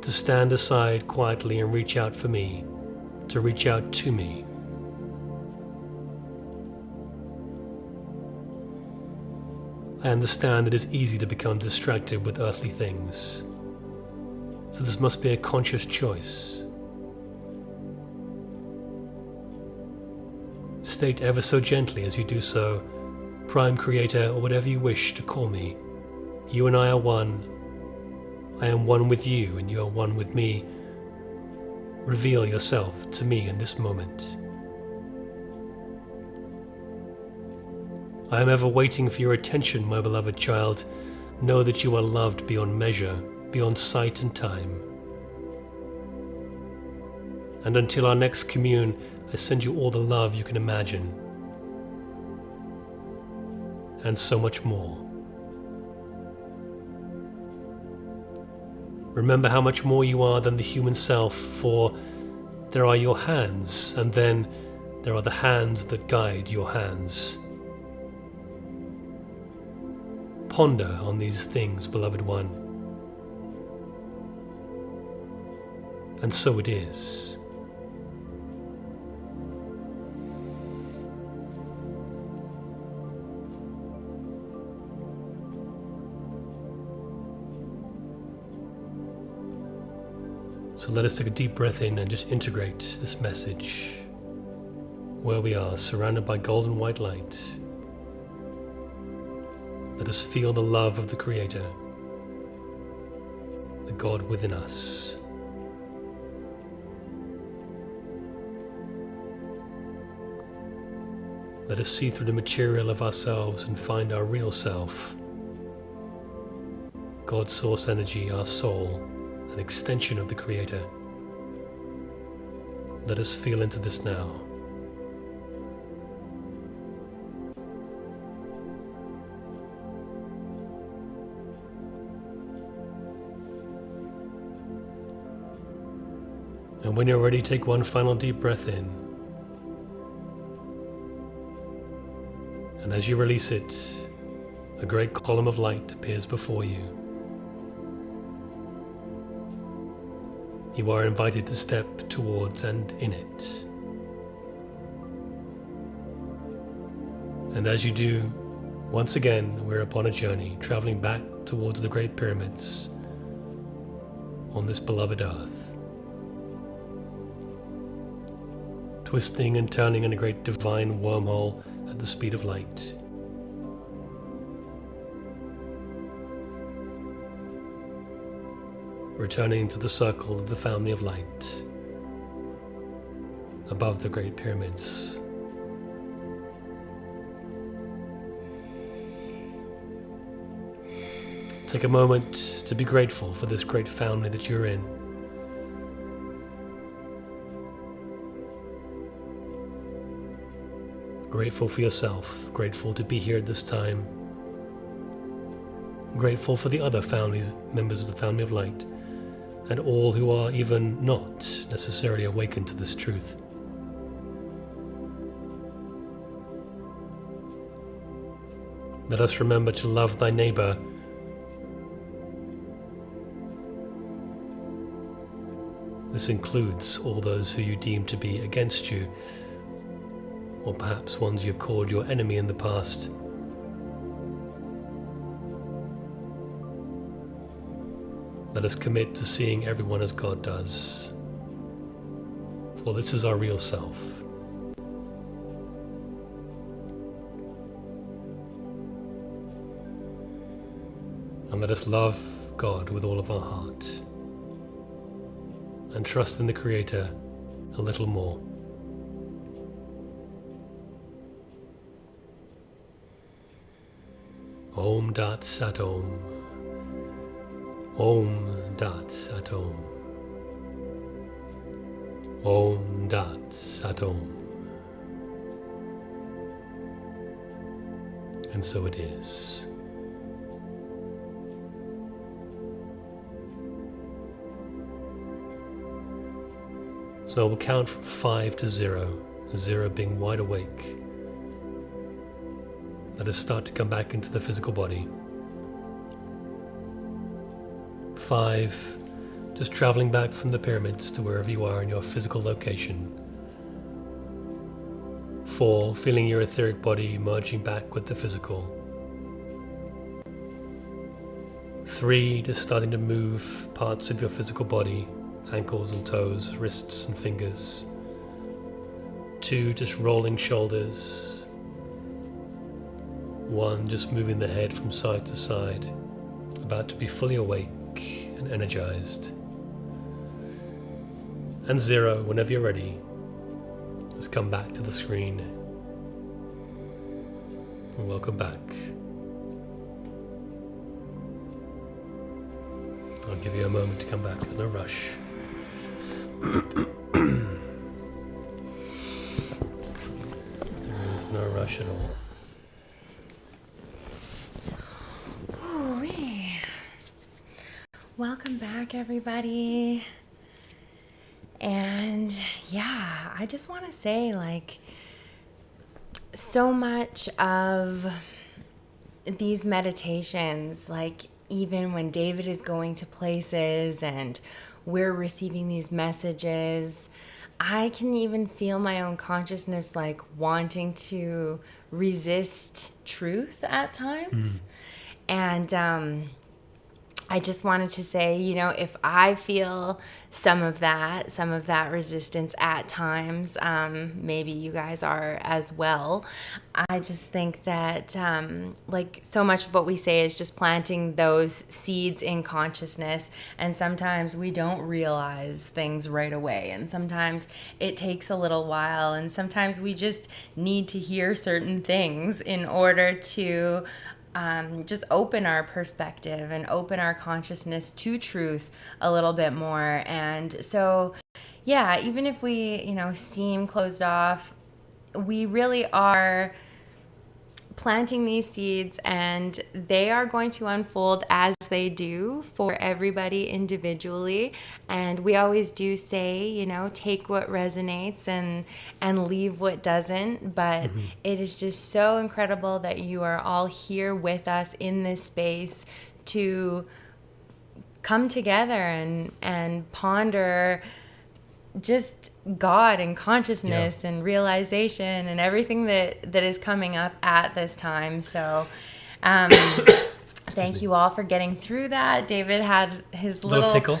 to stand aside quietly and reach out for me, to reach out to me. I understand it is easy to become distracted with earthly things, so this must be a conscious choice. State ever so gently as you do so, Prime Creator, or whatever you wish to call me, you and I are one. I am one with you, and you are one with me. Reveal yourself to me in this moment. I am ever waiting for your attention, my beloved child. Know that you are loved beyond measure, beyond sight and time. And until our next commune, I send you all the love you can imagine. And so much more. Remember how much more you are than the human self, for there are your hands, and then there are the hands that guide your hands. Ponder on these things, beloved one. And so it is. So let us take a deep breath in and just integrate this message where we are, surrounded by golden white light. Let us feel the love of the Creator, the God within us. Let us see through the material of ourselves and find our real self. God's source energy, our soul, an extension of the Creator. Let us feel into this now. And when you're ready, take one final deep breath in. And as you release it, a great column of light appears before you. You are invited to step towards and in it. And as you do, once again, we're upon a journey, traveling back towards the Great Pyramids on this beloved earth. Twisting and turning in a great divine wormhole at the speed of light. Returning to the circle of the family of light above the Great Pyramids. Take a moment to be grateful for this great family that you're in. Grateful for yourself, grateful to be here at this time. Grateful for the other families, members of the family of light, and all who are even not necessarily awakened to this truth. Let us remember to love thy neighbor. This includes all those who you deem to be against you, or perhaps ones you've called your enemy in the past. Let us commit to seeing everyone as God does, for this is our real self. And let us love God with all of our heart, and trust in the Creator a little more. Om Dat Sat Om. Om Dat Sat Om. Om Dat Sat Om. And so it is. So we'll count from 5 to 0, 0 being wide awake. Let us start to come back into the physical body. 5, just traveling back from the pyramids to wherever you are in your physical location. 4, feeling your etheric body merging back with the physical. 3, just starting to move parts of your physical body, ankles and toes, wrists and fingers. 2, just rolling shoulders. 1, just moving the head from side to side, about to be fully awake and energized. And 0, whenever you're ready, just come back to the screen. And welcome back. I'll give you a moment to come back, there's no rush. There is no rush at all. Ooh-wee. Welcome back, everybody. And yeah, I just want to say, like, so much of these meditations, like even when David is going to places and we're receiving these messages, I can even feel my own consciousness like wanting to resist truth at times. And I just wanted to say, you know, if I feel some of that resistance at times, maybe you guys are as well. I just think that like so much of what we say is just planting those seeds in consciousness, and sometimes we don't realize things right away, and sometimes it takes a little while, and sometimes we just need to hear certain things in order to just open our perspective and open our consciousness to truth a little bit more. And so, yeah, even if we, you know, seem closed off, we really are planting these seeds, and they are going to unfold as they do for everybody individually. And we always do say, you know, take what resonates and leave what doesn't. But it is just so incredible that you are all here with us in this space to come together and ponder just God and consciousness and realization and everything that is coming up at this time. So thank you all for getting through that. David had his little tickle.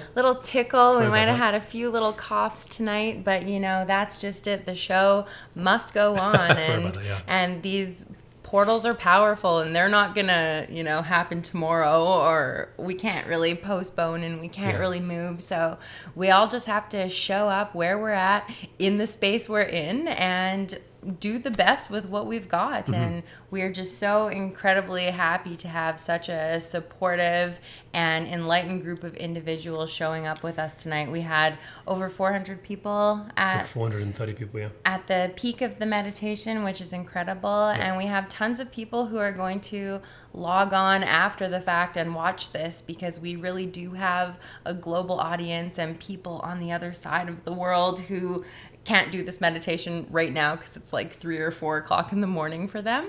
Sorry, we might have had a few little coughs tonight, but that's just it. The show must go on. And these portals are powerful, and they're not gonna happen tomorrow, or we can't really postpone, and we can't really move. So we all just have to show up where we're at in the space we're in and do the best with what we've got. And we're just so incredibly happy to have such a supportive and enlightened group of individuals showing up with us tonight. We had over 400 people at 430 people, at the peak of the meditation, which is incredible. And we have tons of people who are going to log on after the fact and watch this, because we really do have a global audience and people on the other side of the world who can't do this meditation right now because it's like 3 or 4 o'clock in the morning for them.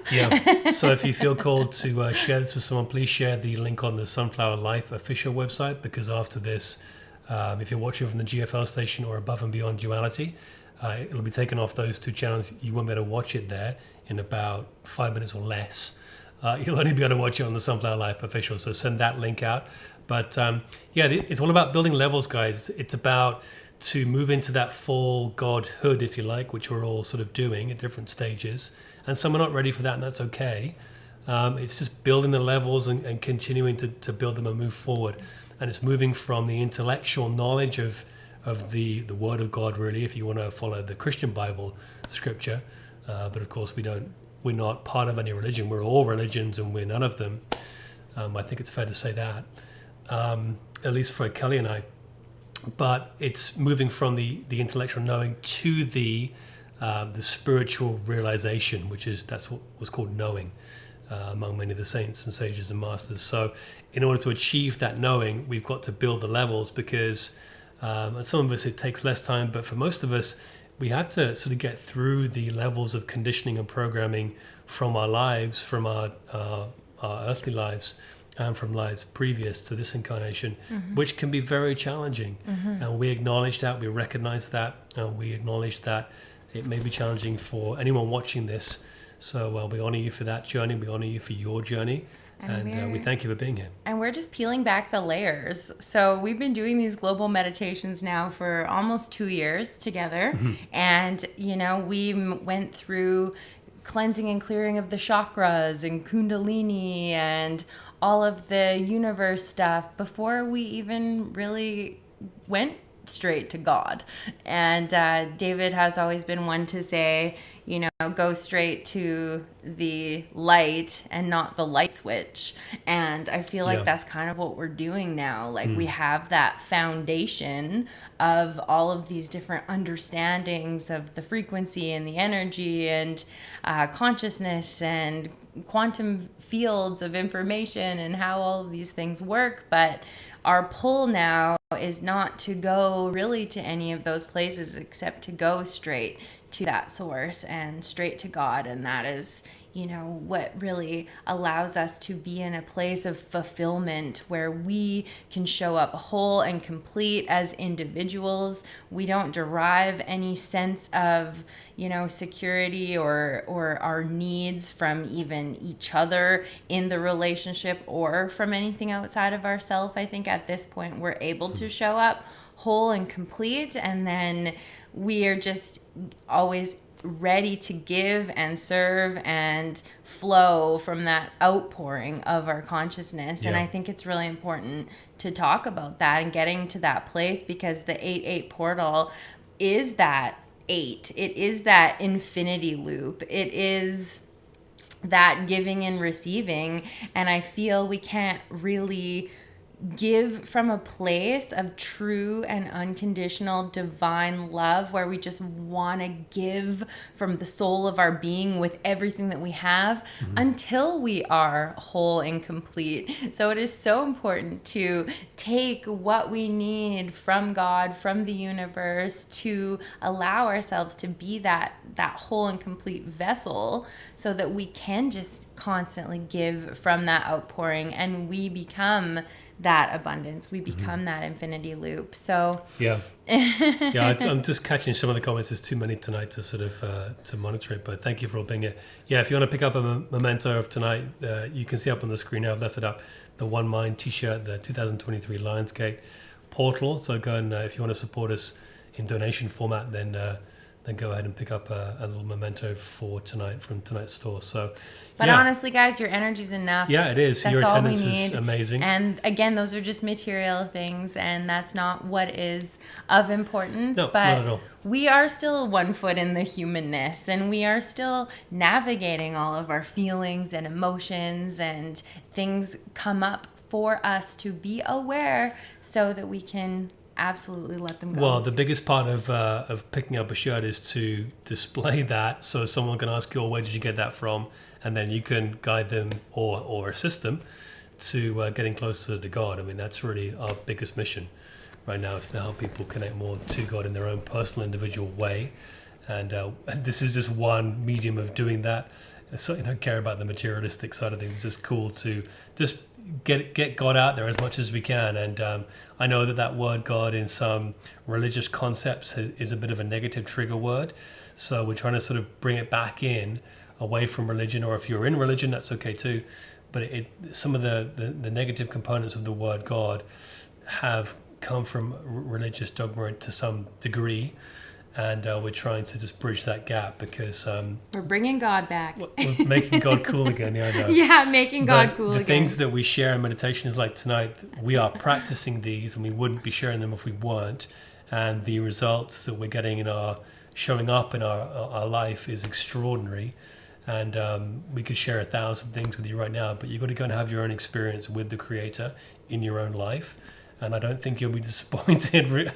So if you feel called to share this with someone, please share the link on the Sunflower Life official website, because after this, if you're watching from the GFL station or Above and Beyond Duality, it'll be taken off those 2 channels. You won't be able to watch it there in about 5 minutes or less. You'll only be able to watch it on the Sunflower Life official. So send that link out. But it's all about building levels, guys. It's about to move into that full godhood, if you like, which we're all sort of doing at different stages. And some are not ready for that, and that's okay. It's just building the levels and continuing to build them and move forward. And it's moving from the intellectual knowledge of the Word of God, really, if you want to follow the Christian Bible scripture. But of course, we're not part of any religion. We're all religions, and we're none of them. I think it's fair to say that, at least for Kelly and I. But it's moving from the intellectual knowing to the spiritual realization, that's what was called knowing among many of the saints and sages and masters. So in order to achieve that knowing, we've got to build the levels, because some of us it takes less time, but for most of us, we have to sort of get through the levels of conditioning and programming from our lives, from our earthly lives, and from lives previous to this incarnation, which can be very challenging. And we acknowledge that, we recognize that, and we acknowledge that it may be challenging for anyone watching this. So we honor you for that journey, we honor you for your journey, and we thank you for being here. And we're just peeling back the layers. So we've been doing these global meditations now for almost 2 years together. And, we went through cleansing and clearing of the chakras and kundalini and all of the universe stuff before we even really went straight to God. And David has always been one to say, go straight to the light and not the light switch. And I feel like that's kind of what we're doing now. Like we have that foundation of all of these different understandings of the frequency and the energy and consciousness and quantum fields of information and how all of these things work. But our pull now is not to go really to any of those places, except to go straight to that source and straight to God. And that is, what really allows us to be in a place of fulfillment where we can show up whole and complete as individuals. We don't derive any sense of, security or our needs from even each other in the relationship or from anything outside of ourselves. I think at this point we're able to show up whole and complete, and then we are just always ready to give and serve and flow from that outpouring of our consciousness. And I think it's really important to talk about that and getting to that place, because the 8-8 portal is that 8. It is that infinity loop. It is that giving and receiving. And I feel we can't really give from a place of true and unconditional divine love, where we just want to give from the soul of our being with everything that we have until we are whole and complete. So it is so important to take what we need from God, from the universe, to allow ourselves to be that whole and complete vessel, so that we can just constantly give from that outpouring, and we become that abundance. We become that infinity loop. So yeah, I'm just catching some of the comments. There's too many tonight to sort of to monitor it, but thank you for all being here. Yeah, if you want to pick up a memento of tonight, you can see up on the screen now. I've left it up, the One Mind t-shirt, the 2023 LionsGate portal. So go and if you want to support us in donation format, then go ahead and pick up a little memento for tonight from tonight's store. So, but honestly, guys, your energy's enough. Yeah, it is. That's your all attendance we need. is amazing. And again, those are just material things, and that's not what is of importance. No, but not at all. We are still 1 foot in the humanness, and we are still navigating all of our feelings and emotions, and things come up for us to be aware so that we can absolutely let them go. Well, the biggest part of picking up a shirt is to display that, so someone can ask you, "Oh, where did you get that from?" And then you can guide them or assist them to getting closer to God. I mean, that's really our biggest mission right now, is to help people connect more to God in their own personal, individual way. And this is just one medium of doing that. So, don't care about the materialistic side of things. It's just cool to just get God out there as much as we can. And I know that word God in some religious concepts is a bit of a negative trigger word. So we're trying to sort of bring it back in, away from religion, or if you're in religion, that's okay too. But some of the negative components of the word God have come from religious dogma to some degree. And we're trying to just bridge that gap, because we're bringing God back. We're making God cool again. Yeah, I know. Yeah, making God cool again. The things that we share in meditation is like tonight. We are practicing these, and we wouldn't be sharing them if we weren't. And the results that we're getting in our showing up in our life is extraordinary. And we could share 1,000 things with you right now, but you've got to go and have your own experience with the Creator in your own life. And I don't think you'll be disappointed,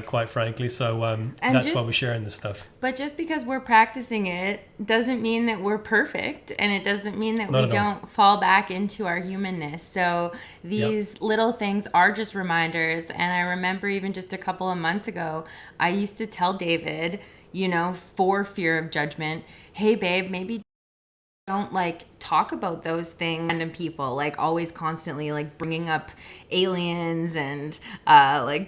quite frankly. So that's why we're sharing this stuff. But just because we're practicing it doesn't mean that we're perfect. And it doesn't mean that we don't fall back into our humanness. So these little things are just reminders. And I remember even just a couple of months ago, I used to tell David, for fear of judgment, hey, babe, maybe don't talk about those things. Random people always constantly bringing up aliens and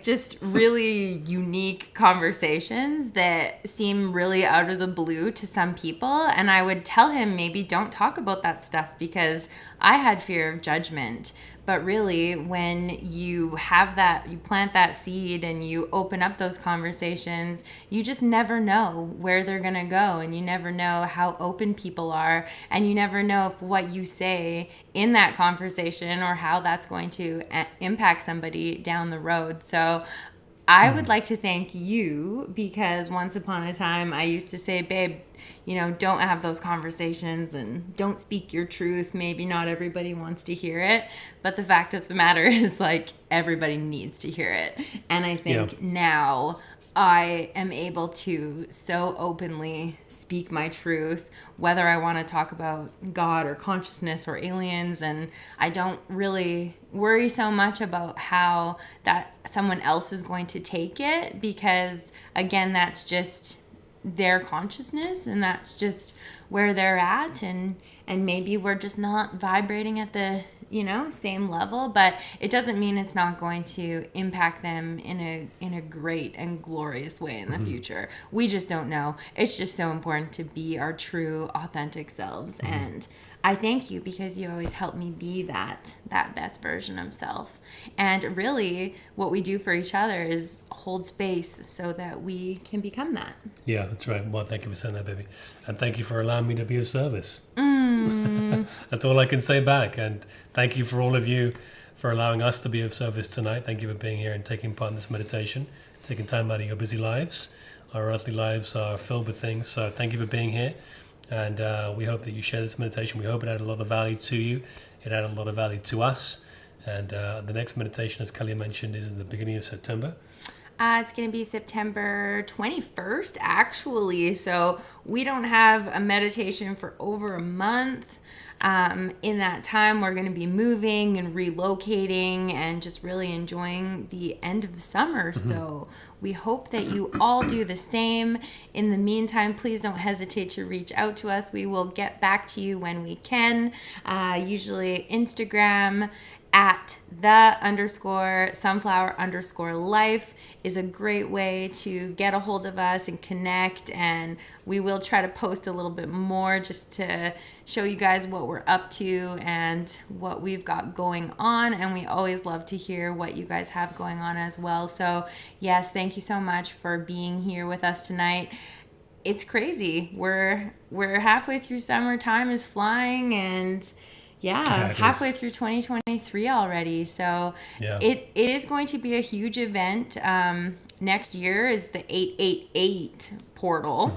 just really unique conversations that seem really out of the blue to some people. And I would tell him, maybe don't talk about that stuff, because I had fear of judgment. But really, when you have that, you plant that seed and you open up those conversations, you just never know where they're going to go. And you never know how open people are. And you never know if what you say in that conversation or how that's going to impact somebody down the road. So I would like to thank you, because once upon a time I used to say, babe, don't have those conversations and don't speak your truth. Maybe not everybody wants to hear it, but the fact of the matter is everybody needs to hear it. And I think now I am able to so openly speak my truth, whether I want to talk about God or consciousness or aliens. And I don't really worry so much about how that someone else is going to take it, because again, that's just their consciousness and that's just where they're at. And maybe we're just not vibrating at the same level, but it doesn't mean it's not going to impact them in a great and glorious way in the future. We just don't know. It's just so important to be our true, authentic selves. And I thank you, because you always help me be that best version of self. And really, what we do for each other is hold space so that we can become that. Yeah, that's right. Well, thank you for saying that, baby. And thank you for allowing me to be of service. That's all I can say back. And thank you for all of you for allowing us to be of service tonight. Thank you for being here and taking part in this meditation, taking time out of your busy lives. Our earthly lives are filled with things. So thank you for being here. And we hope that you share this meditation. We hope it added a lot of value to you. It added a lot of value to us. And the next meditation, as Kelly mentioned, is in the beginning of September. It's going to be September 21st, actually. So we don't have a meditation for over a month. In that time, we're going to be moving and relocating and just really enjoying the end of summer. So we hope that you all do the same. In the meantime, please don't hesitate to reach out to us. We will get back to you when we can. Usually Instagram at _sunflower_life is a great way to get a hold of us and connect, and we will try to post a little bit more just to show you guys what we're up to and what we've got going on, and we always love to hear what you guys have going on as well. So yes, thank you so much for being here with us tonight. It's crazy. We're halfway through summer. Time is flying, and halfway through 2023 already. So it is going to be a huge event. Next year is the 888 portal.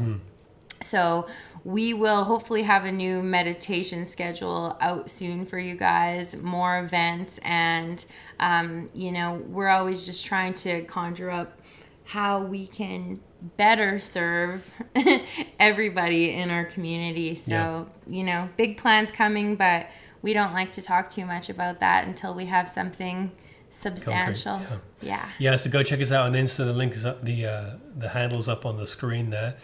So we will hopefully have a new meditation schedule out soon for you guys, more events, and we're always just trying to conjure up how we can better serve everybody in our community. So, big plans coming, but we don't like to talk too much about that until we have something substantial. Concrete, so go check us out on Insta. The link is up, the handle's up on the screen there.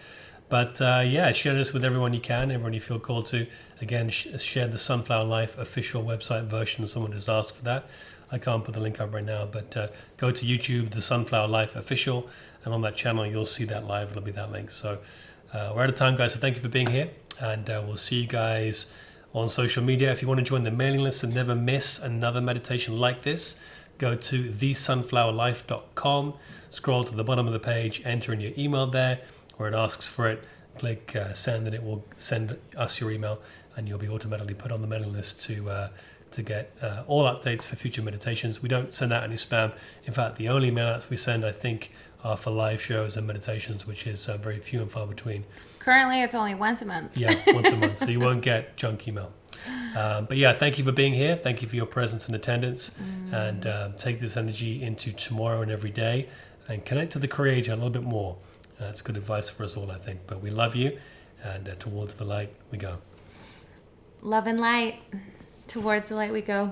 But share this with everyone you can, everyone you feel called to. Again, share the Sunflower Life official website version. Someone has asked for that. I can't put the link up right now, but go to YouTube, the Sunflower Life official, and on that channel you'll see that live. It'll be that link. So we're out of time, guys. So thank you for being here, and we'll see you guys on social media. If you want to join the mailing list and never miss another meditation like this, go to thesunflowerlife.com. Scroll to the bottom of the page, enter in your email there, where it asks for it. Click send, and it will send us your email, and you'll be automatically put on the mailing list to get all updates for future meditations. We don't send out any spam. In fact, the only mail outs we send, I think, are for live shows and meditations, which is very few and far between. Currently, it's only once a month. Once a month, so you won't get junk email. But thank you for being here. Thank you for your presence and attendance, and take this energy into tomorrow and every day, and connect to the Creator a little bit more. That's good advice for us all, I think. But we love you, and towards the light we go. Love and light. Towards the light we go.